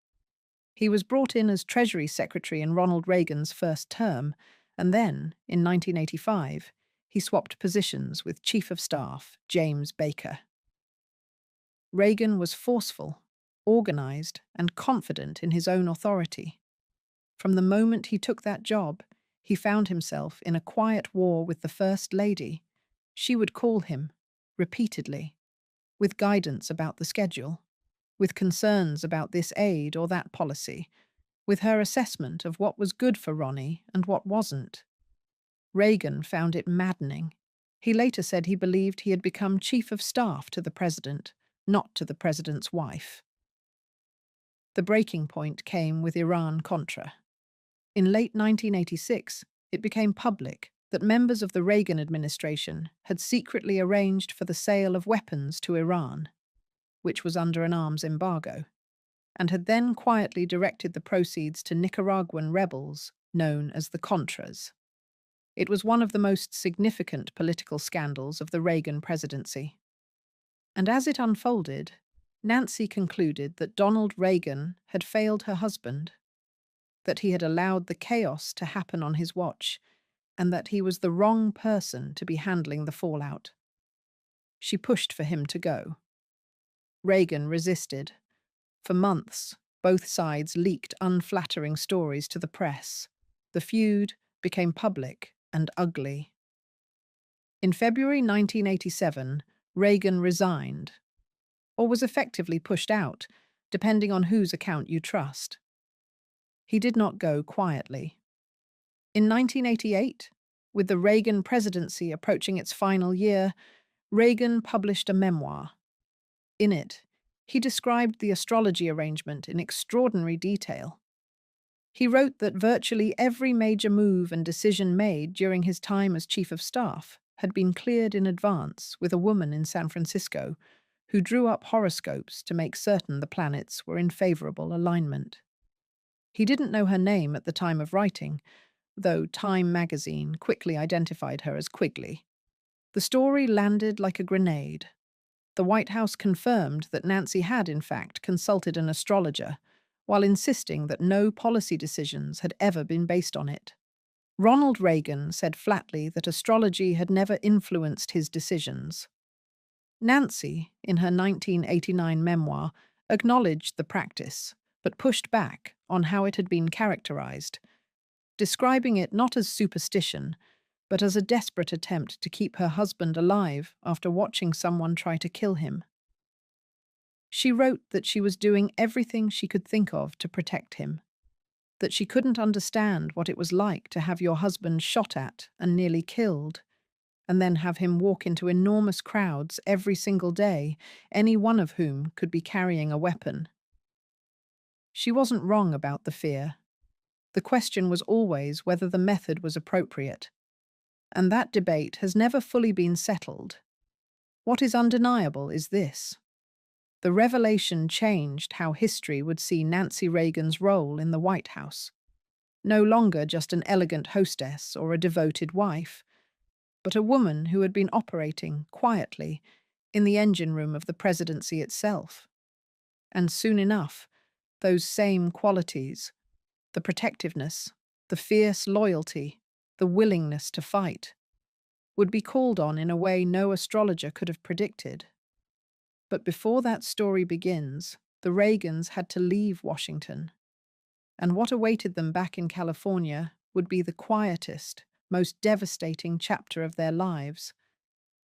He was brought in as Treasury Secretary in Ronald Reagan's first term, and then, in 1985, he swapped positions with Chief of Staff James Baker. Reagan was forceful, organized, and confident in his own authority. From the moment he took that job, he found himself in a quiet war with the First Lady. She would call him, repeatedly, with guidance about the schedule, with concerns about this aid or that policy, with her assessment of what was good for Ronnie and what wasn't. Reagan found it maddening. He later said he believed he had become chief of staff to the president, not to the president's wife. The breaking point came with Iran-Contra. In late 1986, it became public that members of the Reagan administration had secretly arranged for the sale of weapons to Iran, which was under an arms embargo, and had then quietly directed the proceeds to Nicaraguan rebels known as the Contras. It was one of the most significant political scandals of the Reagan presidency. And as it unfolded, Nancy concluded that Donald Reagan had failed her husband, that he had allowed the chaos to happen on his watch, and that he was the wrong person to be handling the fallout. She pushed for him to go. Reagan resisted. For months, both sides leaked unflattering stories to the press. The feud became public and ugly. In February 1987, Reagan resigned, or was effectively pushed out, depending on whose account you trust. He did not go quietly. In 1988, with the Reagan presidency approaching its final year, Reagan published a memoir. In it, he described the astrology arrangement in extraordinary detail. He wrote that virtually every major move and decision made during his time as Chief of Staff had been cleared in advance with a woman in San Francisco who drew up horoscopes to make certain the planets were in favorable alignment. He didn't know her name at the time of writing, though Time magazine quickly identified her as Quigley. The story landed like a grenade. The White House confirmed that Nancy had, in fact, consulted an astrologer, while insisting that no policy decisions had ever been based on it. Ronald Reagan said flatly that astrology had never influenced his decisions. Nancy, in her 1989 memoir, acknowledged the practice, but pushed back on how it had been characterized, describing it not as superstition, but as a desperate attempt to keep her husband alive after watching someone try to kill him. She wrote that she was doing everything she could think of to protect him, that she couldn't understand what it was like to have your husband shot at and nearly killed, and then have him walk into enormous crowds every single day, any one of whom could be carrying a weapon. She wasn't wrong about the fear. The question was always whether the method was appropriate, and that debate has never fully been settled. What is undeniable is this: the revelation changed how history would see Nancy Reagan's role in the White House. No longer just an elegant hostess or a devoted wife, but a woman who had been operating quietly in the engine room of the presidency itself. And soon enough, those same qualities, the protectiveness, the fierce loyalty, the willingness to fight, would be called on in a way no astrologer could have predicted. But before that story begins, the Reagans had to leave Washington, and what awaited them back in California would be the quietest, most devastating chapter of their lives,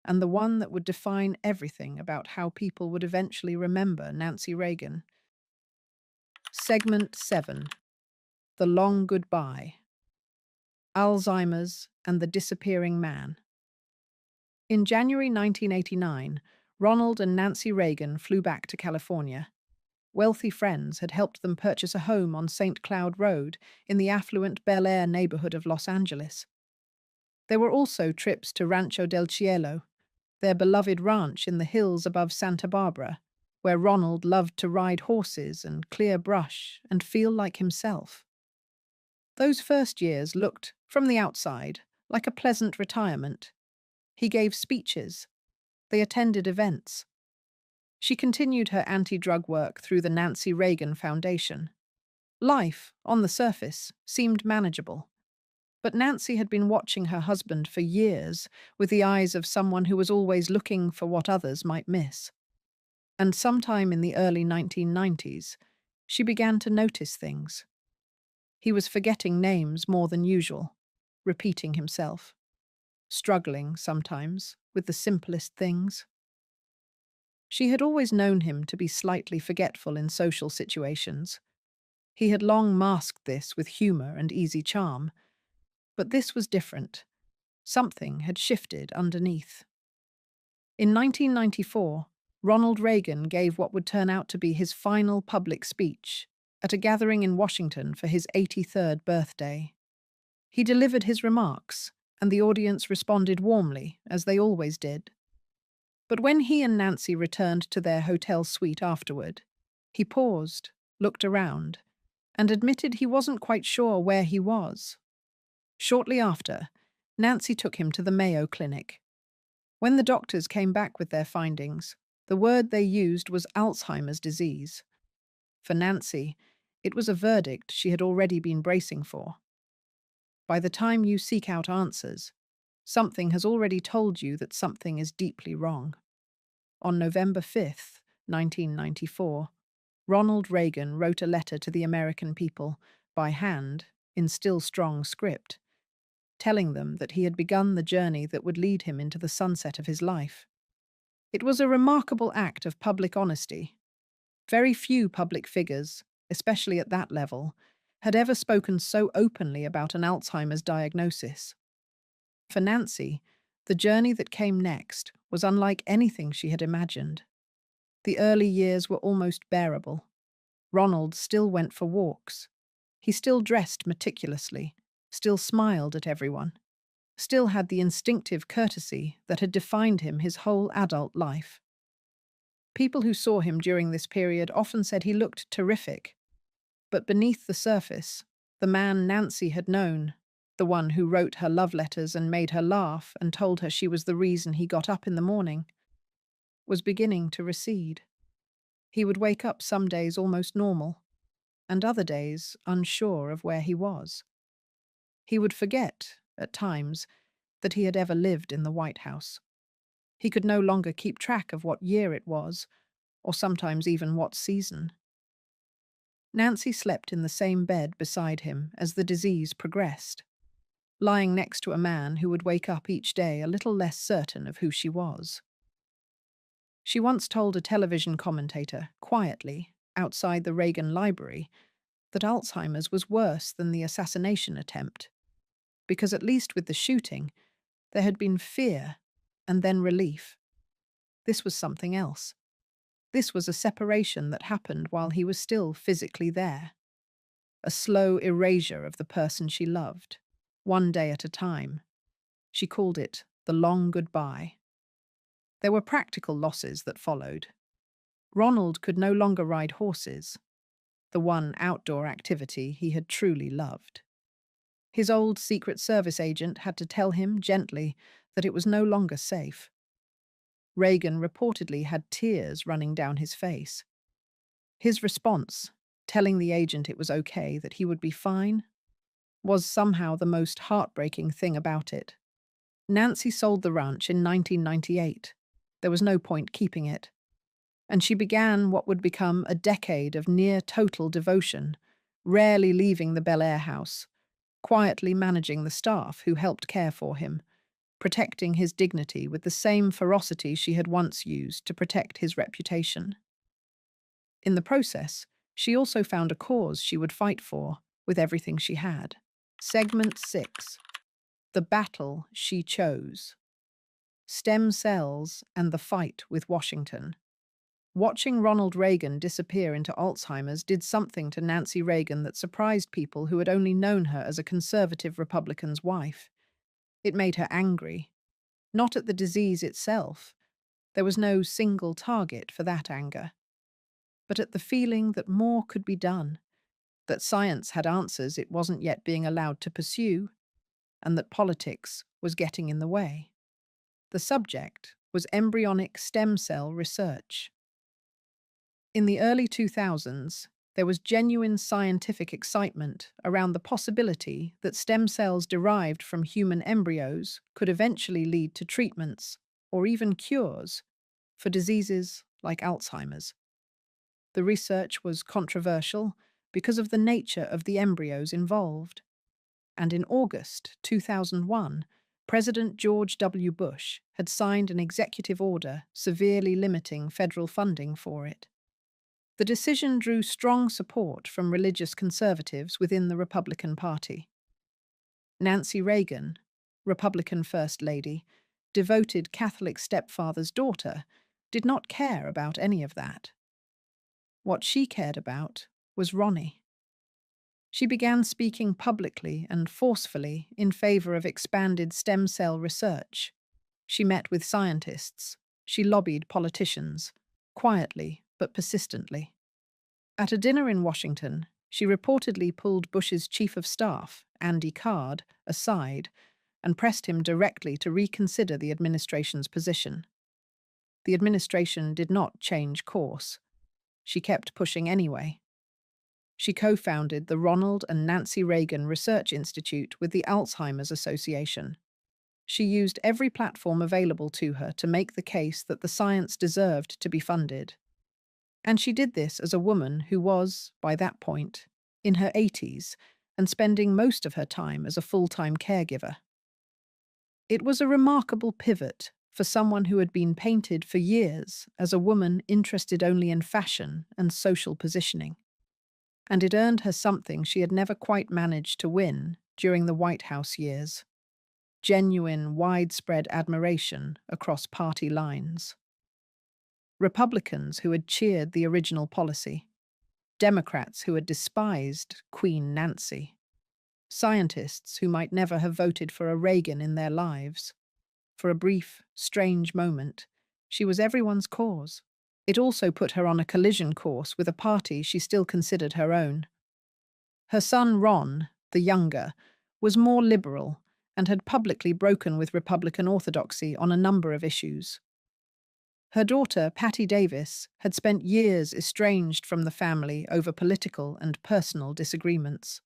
and the one that would define everything about how people would eventually remember Nancy Reagan. Segment 7. The Long Goodbye. Alzheimer's and the Disappearing Man. In January 1989, Ronald and Nancy Reagan flew back to California. Wealthy friends had helped them purchase a home on St. Cloud Road in the affluent Bel Air neighborhood of Los Angeles. There were also trips to Rancho del Cielo, their beloved ranch in the hills above Santa Barbara, where Ronald loved to ride horses and clear brush and feel like himself. Those first years looked, from the outside, like a pleasant retirement. He gave speeches. They attended events. She continued her anti-drug work through the Nancy Reagan Foundation. Life, on the surface, seemed manageable. But Nancy had been watching her husband for years with the eyes of someone who was always looking for what others might miss. And sometime in the early 1990s, she began to notice things. He was forgetting names more than usual, repeating himself, struggling sometimes with the simplest things. She had always known him to be slightly forgetful in social situations. He had long masked this with humor and easy charm, but this was different. Something had shifted underneath. In 1994, Ronald Reagan gave what would turn out to be his final public speech at a gathering in Washington for his 83rd birthday. He delivered his remarks, and the audience responded warmly, as they always did. But when he and Nancy returned to their hotel suite afterward, he paused, looked around, and admitted he wasn't quite sure where he was. Shortly after, Nancy took him to the Mayo Clinic. When the doctors came back with their findings, the word they used was Alzheimer's disease. For Nancy, it was a verdict she had already been bracing for. By the time you seek out answers, something has already told you that something is deeply wrong. On November 5th, 1994, Ronald Reagan wrote a letter to the American people, by hand, in still strong script, telling them that he had begun the journey that would lead him into the sunset of his life. It was a remarkable act of public honesty. Very few public figures, especially at that level, had ever spoken so openly about an Alzheimer's diagnosis. For Nancy, the journey that came next was unlike anything she had imagined. The early years were almost bearable. Ronald still went for walks. He still dressed meticulously, still smiled at everyone, still had the instinctive courtesy that had defined him his whole adult life. People who saw him during this period often said he looked terrific. But beneath the surface, the man Nancy had known, the one who wrote her love letters and made her laugh and told her she was the reason he got up in the morning, was beginning to recede. He would wake up some days almost normal, and other days unsure of where he was. He would forget, at times, that he had ever lived in the White House. He could no longer keep track of what year it was, or sometimes even what season. Nancy slept in the same bed beside him as the disease progressed, lying next to a man who would wake up each day a little less certain of who she was. She once told a television commentator, quietly, outside the Reagan Library, that Alzheimer's was worse than the assassination attempt, because at least with the shooting, there had been fear and then relief. This was something else. This was a separation that happened while he was still physically there. A slow erasure of the person she loved, one day at a time. She called it the long goodbye. There were practical losses that followed. Ronald could no longer ride horses, the one outdoor activity he had truly loved. His old Secret Service agent had to tell him gently that it was no longer safe. Reagan reportedly had tears running down his face. His response, telling the agent it was okay, that he would be fine, was somehow the most heartbreaking thing about it. Nancy sold the ranch in 1998. There was no point keeping it. And she began what would become a decade of near-total devotion, rarely leaving the Bel Air house, quietly managing the staff who helped care for him, protecting his dignity with the same ferocity she had once used to protect his reputation. In the process, she also found a cause she would fight for with everything she had. Segment 6. The battle she chose. Stem cells and the fight with Washington. Watching Ronald Reagan disappear into Alzheimer's did something to Nancy Reagan that surprised people who had only known her as a conservative Republican's wife. It made her angry. Not at the disease itself. There was no single target for that anger. But at the feeling that more could be done, that science had answers it wasn't yet being allowed to pursue, and that politics was getting in the way. The subject was embryonic stem cell research. In the early 2000s, there was genuine scientific excitement around the possibility that stem cells derived from human embryos could eventually lead to treatments, or even cures, for diseases like Alzheimer's. The research was controversial because of the nature of the embryos involved. And in August 2001, President George W. Bush had signed an executive order severely limiting federal funding for it. The decision drew strong support from religious conservatives within the Republican Party. Nancy Reagan, Republican First Lady, devoted Catholic stepfather's daughter, did not care about any of that. What she cared about was Ronnie. She began speaking publicly and forcefully in favor of expanded stem cell research. She met with scientists. She lobbied politicians, quietly but persistently. At a dinner in Washington, she reportedly pulled Bush's chief of staff, Andy Card, aside and pressed him directly to reconsider the administration's position. The administration did not change course. She kept pushing anyway. She co-founded the Ronald and Nancy Reagan Research Institute with the Alzheimer's Association. She used every platform available to her to make the case that the science deserved to be funded. And she did this as a woman who was, by that point, in her 80s and spending most of her time as a full-time caregiver. It was a remarkable pivot for someone who had been painted for years as a woman interested only in fashion and social positioning. And it earned her something she had never quite managed to win during the White House years: genuine, widespread admiration across party lines. Republicans who had cheered the original policy, Democrats who had despised Queen Nancy, scientists who might never have voted for a Reagan in their lives. For a brief, strange moment, she was everyone's cause. It also put her on a collision course with a party she still considered her own. Her son Ron, the younger, was more liberal and had publicly broken with Republican orthodoxy on a number of issues. Her daughter, Patty Davis, had spent years estranged from the family over political and personal disagreements.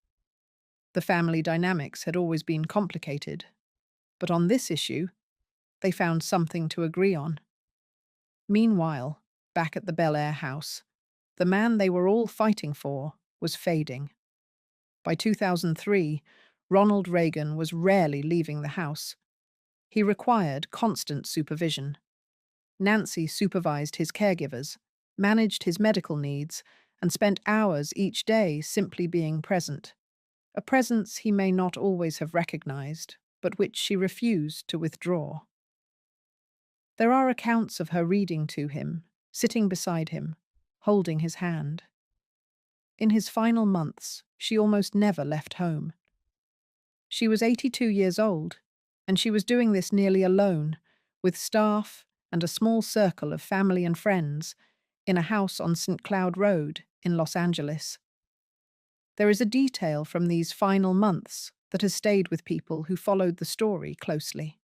The family dynamics had always been complicated, but on this issue, they found something to agree on. Meanwhile, back at the Bel Air house, the man they were all fighting for was fading. By 2003, Ronald Reagan was rarely leaving the house. He required constant supervision. Nancy supervised his caregivers, managed his medical needs, and spent hours each day simply being present. A presence he may not always have recognized, but which she refused to withdraw. There are accounts of her reading to him, sitting beside him, holding his hand. In his final months, she almost never left home. She was 82 years old, and she was doing this nearly alone, with staff and a small circle of family and friends, in a house on St. Cloud Road in Los Angeles. There is a detail from these final months that has stayed with people who followed the story closely.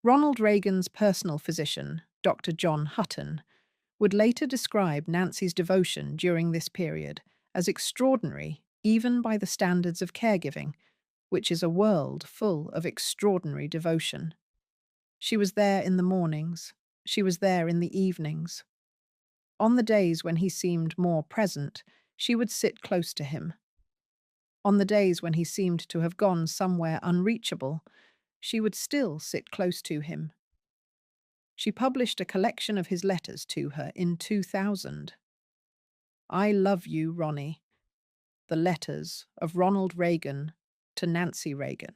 Ronald Reagan's personal physician, Dr. John Hutton, would later describe Nancy's devotion during this period as extraordinary even by the standards of caregiving, which is a world full of extraordinary devotion. She was there in the mornings. She was there in the evenings. On the days when he seemed more present, she would sit close to him. On the days when he seemed to have gone somewhere unreachable, she would still sit close to him. She published a collection of his letters to her in 2000. I Love You, Ronnie. The Letters of Ronald Reagan to Nancy Reagan.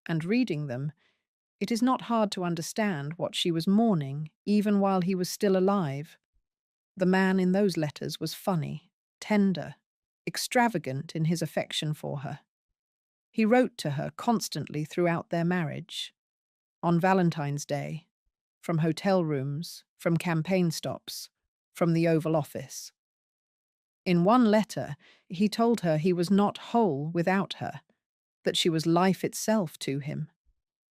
And reading them, it is not hard to understand what she was mourning, even while he was still alive. The man in those letters was funny, tender, extravagant in his affection for her. He wrote to her constantly throughout their marriage. On Valentine's Day, from hotel rooms, from campaign stops, from the Oval Office. In one letter, he told her he was not whole without her, that she was life itself to him,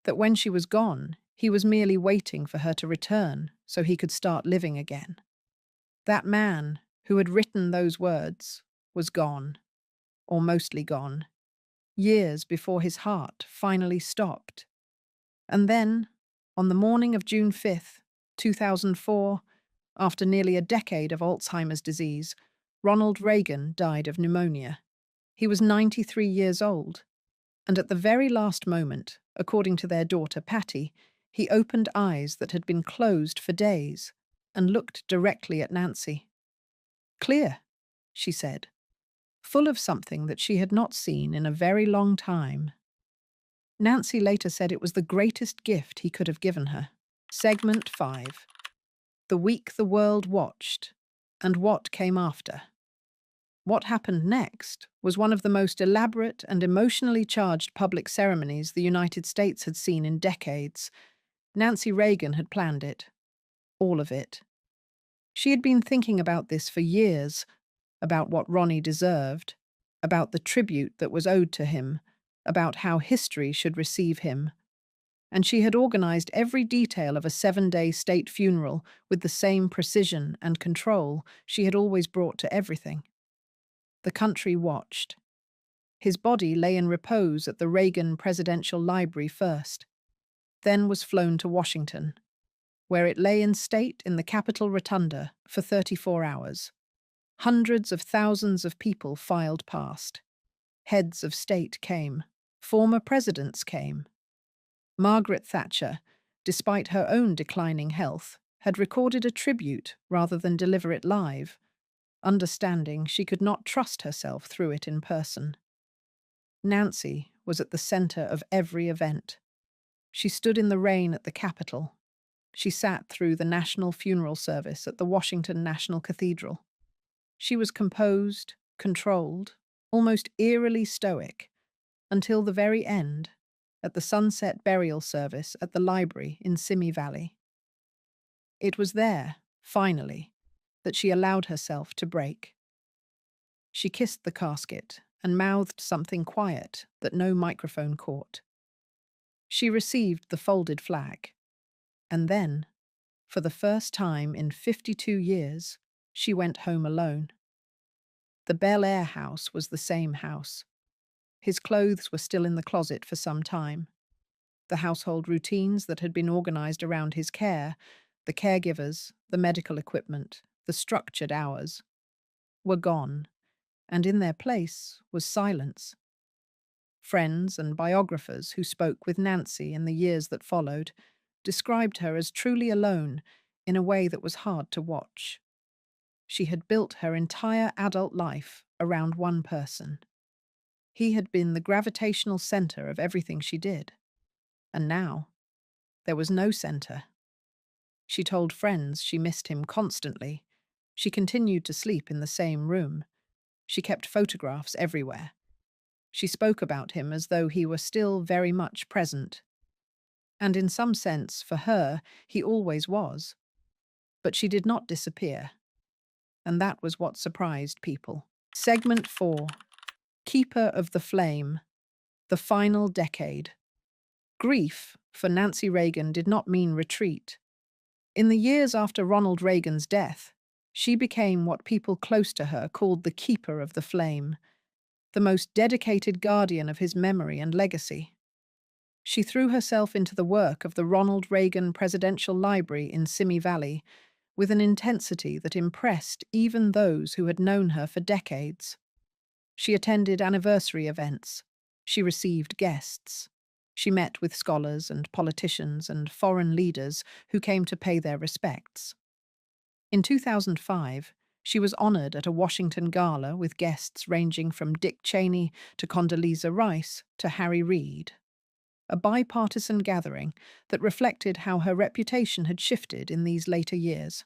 that when she was gone, he was merely waiting for her to return so he could start living again. That man who had written those words was gone, or mostly gone, years before his heart finally stopped. And then, on the morning of June 5th, 2004, after nearly a decade of Alzheimer's disease, Ronald Reagan died of pneumonia. He was 93 years old, and at the very last moment, according to their daughter Patty, he opened eyes that had been closed for days and looked directly at Nancy. Clear, she said, full of something that she had not seen in a very long time. Nancy later said it was the greatest gift he could have given her. Segment 5. The Week the World Watched, and What Came After. What happened next was one of the most elaborate and emotionally charged public ceremonies the United States had seen in decades. Nancy Reagan had planned it. All of it. She had been thinking about this for years, about what Ronnie deserved, about the tribute that was owed to him, about how history should receive him. And she had organized every detail of a 7-day state funeral with the same precision and control she had always brought to everything. The country watched. His body lay in repose at the Reagan Presidential Library first, then was flown to Washington, where it lay in state in the Capitol Rotunda for 34 hours. Hundreds of thousands of people filed past. Heads of state came. Former presidents came. Margaret Thatcher, despite her own declining health, had recorded a tribute rather than deliver it live, understanding she could not trust herself through it in person. Nancy was at the center of every event. She stood in the rain at the Capitol. She sat through the national funeral service at the Washington National Cathedral. She was composed, controlled, almost eerily stoic, until the very end, at the sunset burial service at the library in Simi Valley. It was there, finally, that she allowed herself to break. She kissed the casket and mouthed something quiet that no microphone caught. She received the folded flag, and then For the first time in 52 years, she went home alone. The Bel Air house was the same house. His clothes were still in the closet for some time. The household routines that had been organized around his care, the caregivers, the medical equipment, the structured hours, were gone, and in their place was silence. Friends and biographers who spoke with Nancy in the years that followed described her as truly alone in a way that was hard to watch. She had built her entire adult life around one person. He had been the gravitational center of everything she did. And now, there was no center. She told friends she missed him constantly. She continued to sleep in the same room. She kept photographs everywhere. She spoke about him as though he were still very much present. And in some sense, for her, he always was. But she did not disappear. And that was what surprised people. Segment 4. Keeper of the Flame. The Final Decade. Grief, for Nancy Reagan, did not mean retreat. In the years after Ronald Reagan's death, she became what people close to her called the Keeper of the Flame, the most dedicated guardian of his memory and legacy. She threw herself into the work of the Ronald Reagan Presidential Library in Simi Valley with an intensity that impressed even those who had known her for decades. She attended anniversary events. She received guests. She met with scholars and politicians and foreign leaders who came to pay their respects. In 2005, she was honored at a Washington gala with guests ranging from Dick Cheney to Condoleezza Rice to Harry Reid. A bipartisan gathering that reflected how her reputation had shifted in these later years.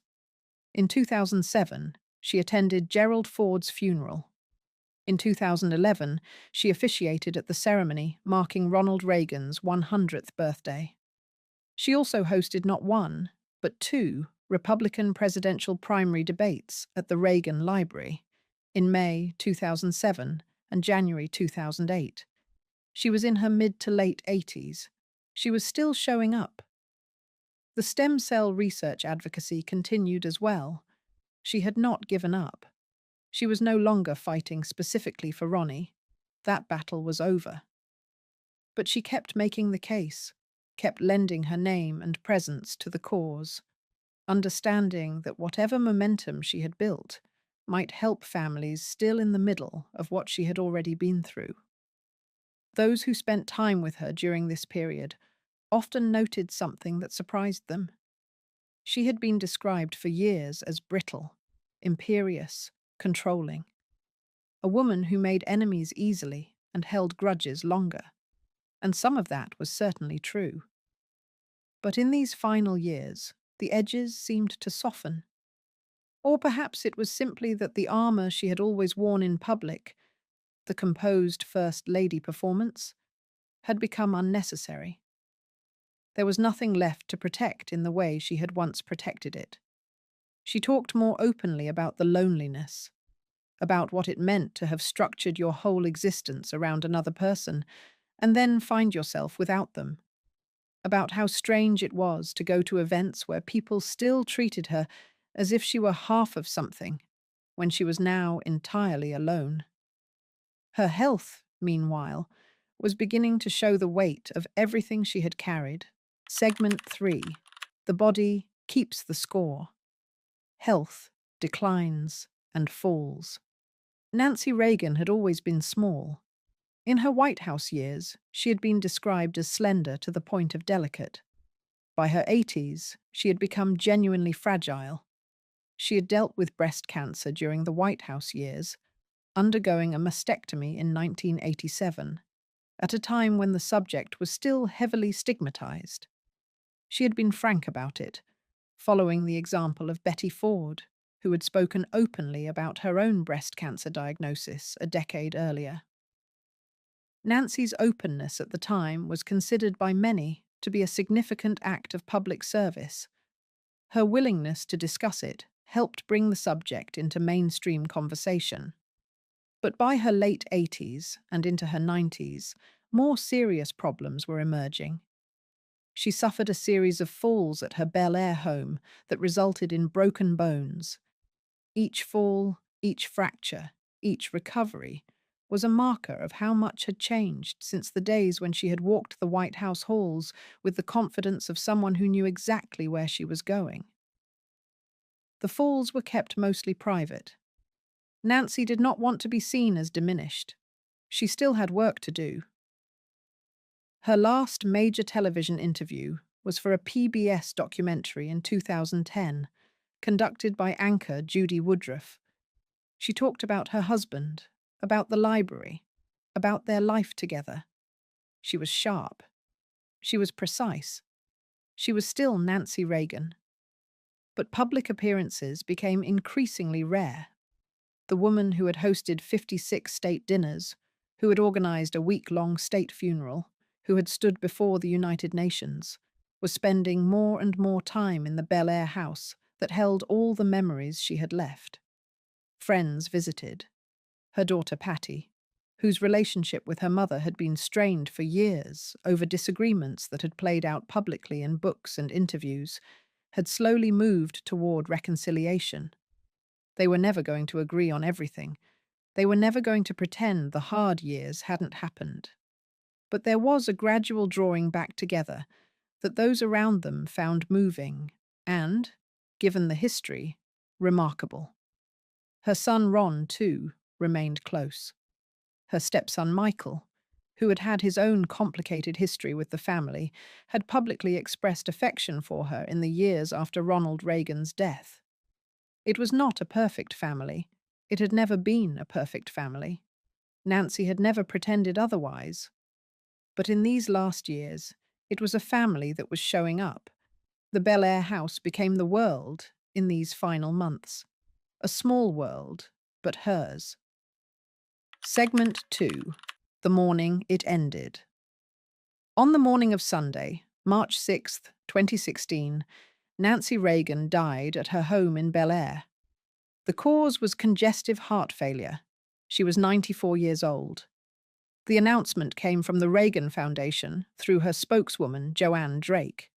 In 2007, she attended Gerald Ford's funeral. In 2011, she officiated at the ceremony marking Ronald Reagan's 100th birthday. She also hosted not one, but two Republican presidential primary debates at the Reagan Library in May 2007 and January 2008. She was in her mid to late 80s. She was still showing up. The stem cell research advocacy continued as well. She had not given up. She was no longer fighting specifically for Ronnie. That battle was over. But she kept making the case, kept lending her name and presence to the cause, understanding that whatever momentum she had built might help families still in the middle of what she had already been through. Those who spent time with her during this period often noted something that surprised them. She had been described for years as brittle, imperious, controlling. A woman who made enemies easily and held grudges longer. And some of that was certainly true. But in these final years, the edges seemed to soften. Or perhaps it was simply that the armor she had always worn in public, the composed First Lady performance, had become unnecessary. There was nothing left to protect in the way she had once protected it. She talked more openly about the loneliness, about what it meant to have structured your whole existence around another person and then find yourself without them, about how strange it was to go to events where people still treated her as if she were half of something, when she was now entirely alone. Her health, meanwhile, was beginning to show the weight of everything she had carried. Segment 3. The body keeps the score. Health declines and falls. Nancy Reagan had always been small. In her White House years, she had been described as slender to the point of delicate. By her 80s, she had become genuinely fragile. She had dealt with breast cancer during the White House years, undergoing a mastectomy in 1987, at a time when the subject was still heavily stigmatized. She had been frank about it, following the example of Betty Ford, who had spoken openly about her own breast cancer diagnosis a decade earlier. Nancy's openness at the time was considered by many to be a significant act of public service. Her willingness to discuss it helped bring the subject into mainstream conversation. But by her late 80s and into her 90s, more serious problems were emerging. She suffered a series of falls at her Bel Air home that resulted in broken bones. Each fall, each fracture, each recovery was a marker of how much had changed since the days when she had walked the White House halls with the confidence of someone who knew exactly where she was going. The falls were kept mostly private. Nancy did not want to be seen as diminished. She still had work to do. Her last major television interview was for a PBS documentary in 2010, conducted by anchor Judy Woodruff. She talked about her husband, about the library, about their life together. She was sharp. She was precise. She was still Nancy Reagan. But public appearances became increasingly rare. The woman who had hosted 56 state dinners, who had organized a week-long state funeral, who had stood before the United Nations, was spending more and more time in the Bel Air house that held all the memories she had left. Friends visited. Her daughter Patty, whose relationship with her mother had been strained for years over disagreements that had played out publicly in books and interviews, had slowly moved toward reconciliation. They were never going to agree on everything. They were never going to pretend the hard years hadn't happened. But there was a gradual drawing back together that those around them found moving and, given the history, remarkable. Her son Ron, too, remained close. Her stepson Michael, who had had his own complicated history with the family, had publicly expressed affection for her in the years after Ronald Reagan's death. It was not a perfect family. It had never been a perfect family. Nancy had never pretended otherwise. But in these last years, it was a family that was showing up. The Bel Air house became the world in these final months. A small world, but hers. Segment 2. The morning it ended. On the morning of Sunday, March 6th, 2016, Nancy Reagan died at her home in Bel Air. The cause was congestive heart failure. She was 94 years old. The announcement came from the Reagan Foundation through her spokeswoman, Joanne Drake.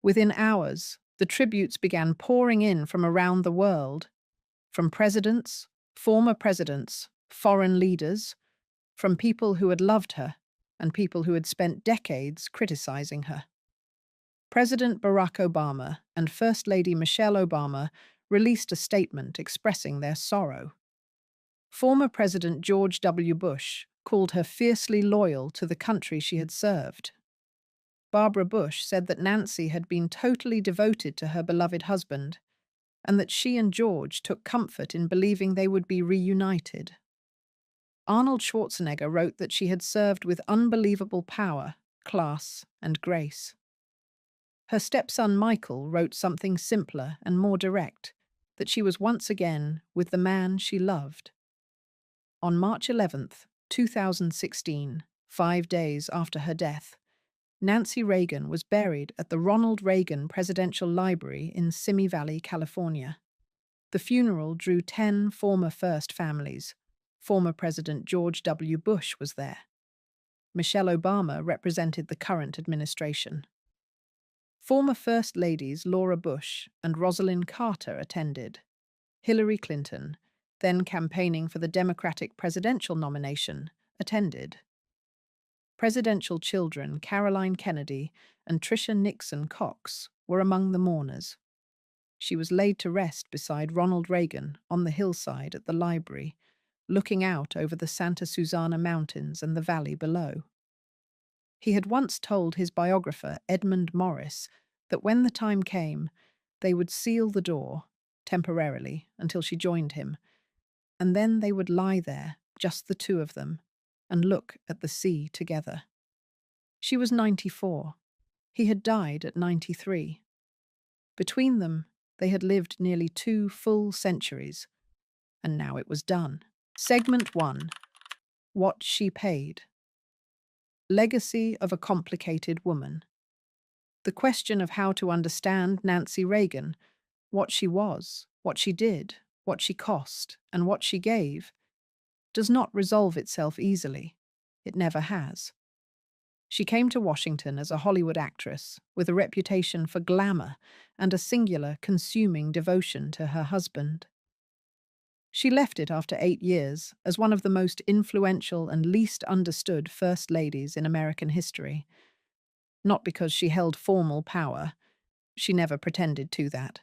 Within hours, the tributes began pouring in from around the world, from presidents, former presidents, foreign leaders, from people who had loved her and people who had spent decades criticizing her. President Barack Obama and First Lady Michelle Obama released a statement expressing their sorrow. Former President George W. Bush called her fiercely loyal to the country she had served. Barbara Bush said that Nancy had been totally devoted to her beloved husband, and that she and George took comfort in believing they would be reunited. Arnold Schwarzenegger wrote that she had served with unbelievable power, class, and grace. Her stepson Michael wrote something simpler and more direct, that she was once again with the man she loved. On March 11th, 2016, 5 days after her death, Nancy Reagan was buried at the Ronald Reagan Presidential Library in Simi Valley, California. The funeral drew 10 former First families. Former President George W. Bush was there. Michelle Obama represented the current administration. Former First Ladies Laura Bush and Rosalind Carter attended. Hillary Clinton, then campaigning for the Democratic presidential nomination, attended. Presidential children Caroline Kennedy and Tricia Nixon Cox were among the mourners. She was laid to rest beside Ronald Reagan on the hillside at the library, looking out over the Santa Susana Mountains and the valley below. He had once told his biographer, Edmund Morris, that when the time came, they would seal the door, temporarily, until she joined him, and then they would lie there, just the two of them, and look at the sea together. She was 94. He had died at 93. Between them, they had lived nearly 2 full centuries, and now it was done. Segment 1. What she paid. Legacy of a complicated woman. The question of how to understand Nancy Reagan, what she was, what she did, what she cost, and what she gave, does not resolve itself easily. It never has. She came to Washington as a Hollywood actress with a reputation for glamour and a singular, consuming devotion to her husband. She left it after 8 years as one of the most influential and least understood first ladies in American history. Not because she held formal power, she never pretended to that,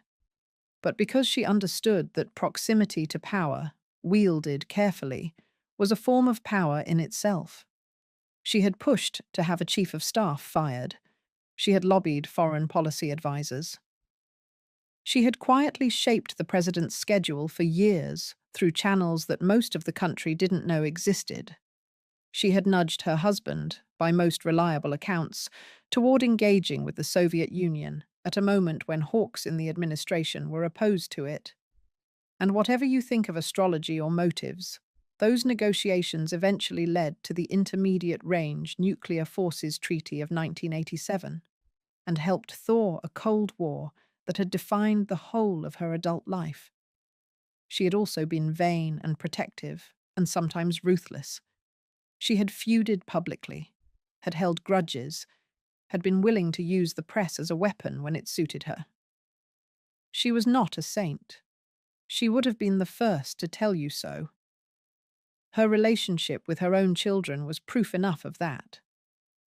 but because she understood that proximity to power, wielded carefully, was a form of power in itself. She had pushed to have a chief of staff fired. She had lobbied foreign policy advisors. She had quietly shaped the president's schedule for years through channels that most of the country didn't know existed. She had nudged her husband, by most reliable accounts, toward engaging with the Soviet Union at a moment when hawks in the administration were opposed to it. And whatever you think of astrology or motives, those negotiations eventually led to the Intermediate Range Nuclear Forces Treaty of 1987 and helped thaw a Cold War that had defined the whole of her adult life. She had also been vain and protective, and sometimes ruthless. She had feuded publicly, had held grudges, had been willing to use the press as a weapon when it suited her. She was not a saint. She would have been the first to tell you so. Her relationship with her own children was proof enough of that.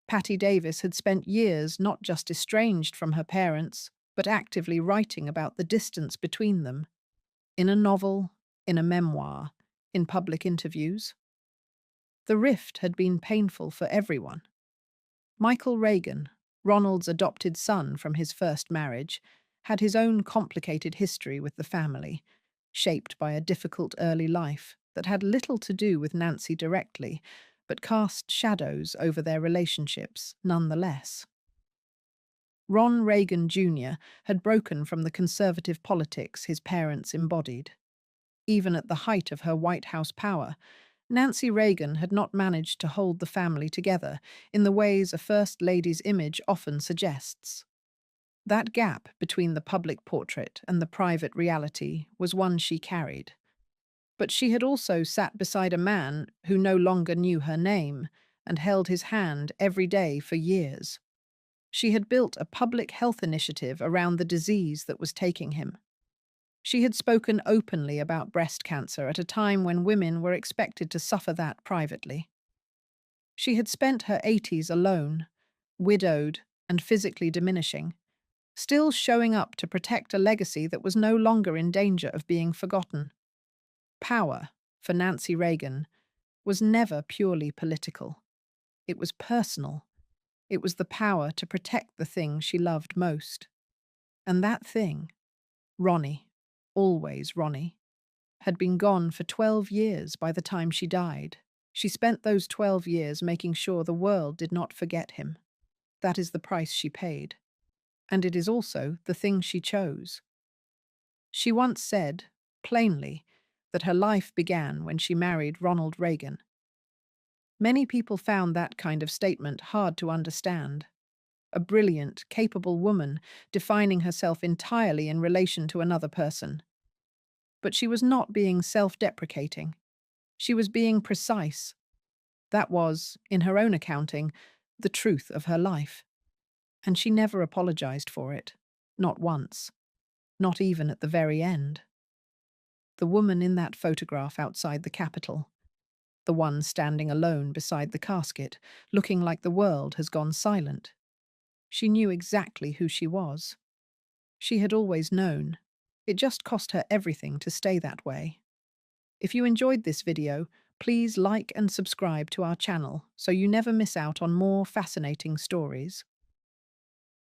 Patty Davis had spent years not just estranged from her parents, but actively writing about the distance between them, in a novel, in a memoir, in public interviews. The rift had been painful for everyone. Michael Reagan, Ronald's adopted son from his first marriage, had his own complicated history with the family, shaped by a difficult early life that had little to do with Nancy directly, but cast shadows over their relationships nonetheless. Ron Reagan Jr. had broken from the conservative politics his parents embodied. Even at the height of her White House power, Nancy Reagan had not managed to hold the family together in the ways a First Lady's image often suggests. That gap between the public portrait and the private reality was one she carried. But she had also sat beside a man who no longer knew her name and held his hand every day for years. She had built a public health initiative around the disease that was taking him. She had spoken openly about breast cancer at a time when women were expected to suffer that privately. She had spent her 80s alone, widowed and physically diminishing, still showing up to protect a legacy that was no longer in danger of being forgotten. Power, for Nancy Reagan, was never purely political. It was personal. It was the power to protect the thing she loved most. And that thing, Ronnie, always Ronnie, had been gone for 12 years by the time she died. She spent those 12 years making sure the world did not forget him. That is the price she paid. And it is also the thing she chose. She once said, plainly, that her life began when she married Ronald Reagan. Many people found that kind of statement hard to understand. A brilliant, capable woman defining herself entirely in relation to another person. But she was not being self-deprecating. She was being precise. That was, in her own accounting, the truth of her life. And she never apologized for it. Not once. Not even at the very end. The woman in that photograph outside the Capitol, the one standing alone beside the casket, looking like the world has gone silent. She knew exactly who she was. She had always known. It just cost her everything to stay that way. If you enjoyed this video, please like and subscribe to our channel so you never miss out on more fascinating stories.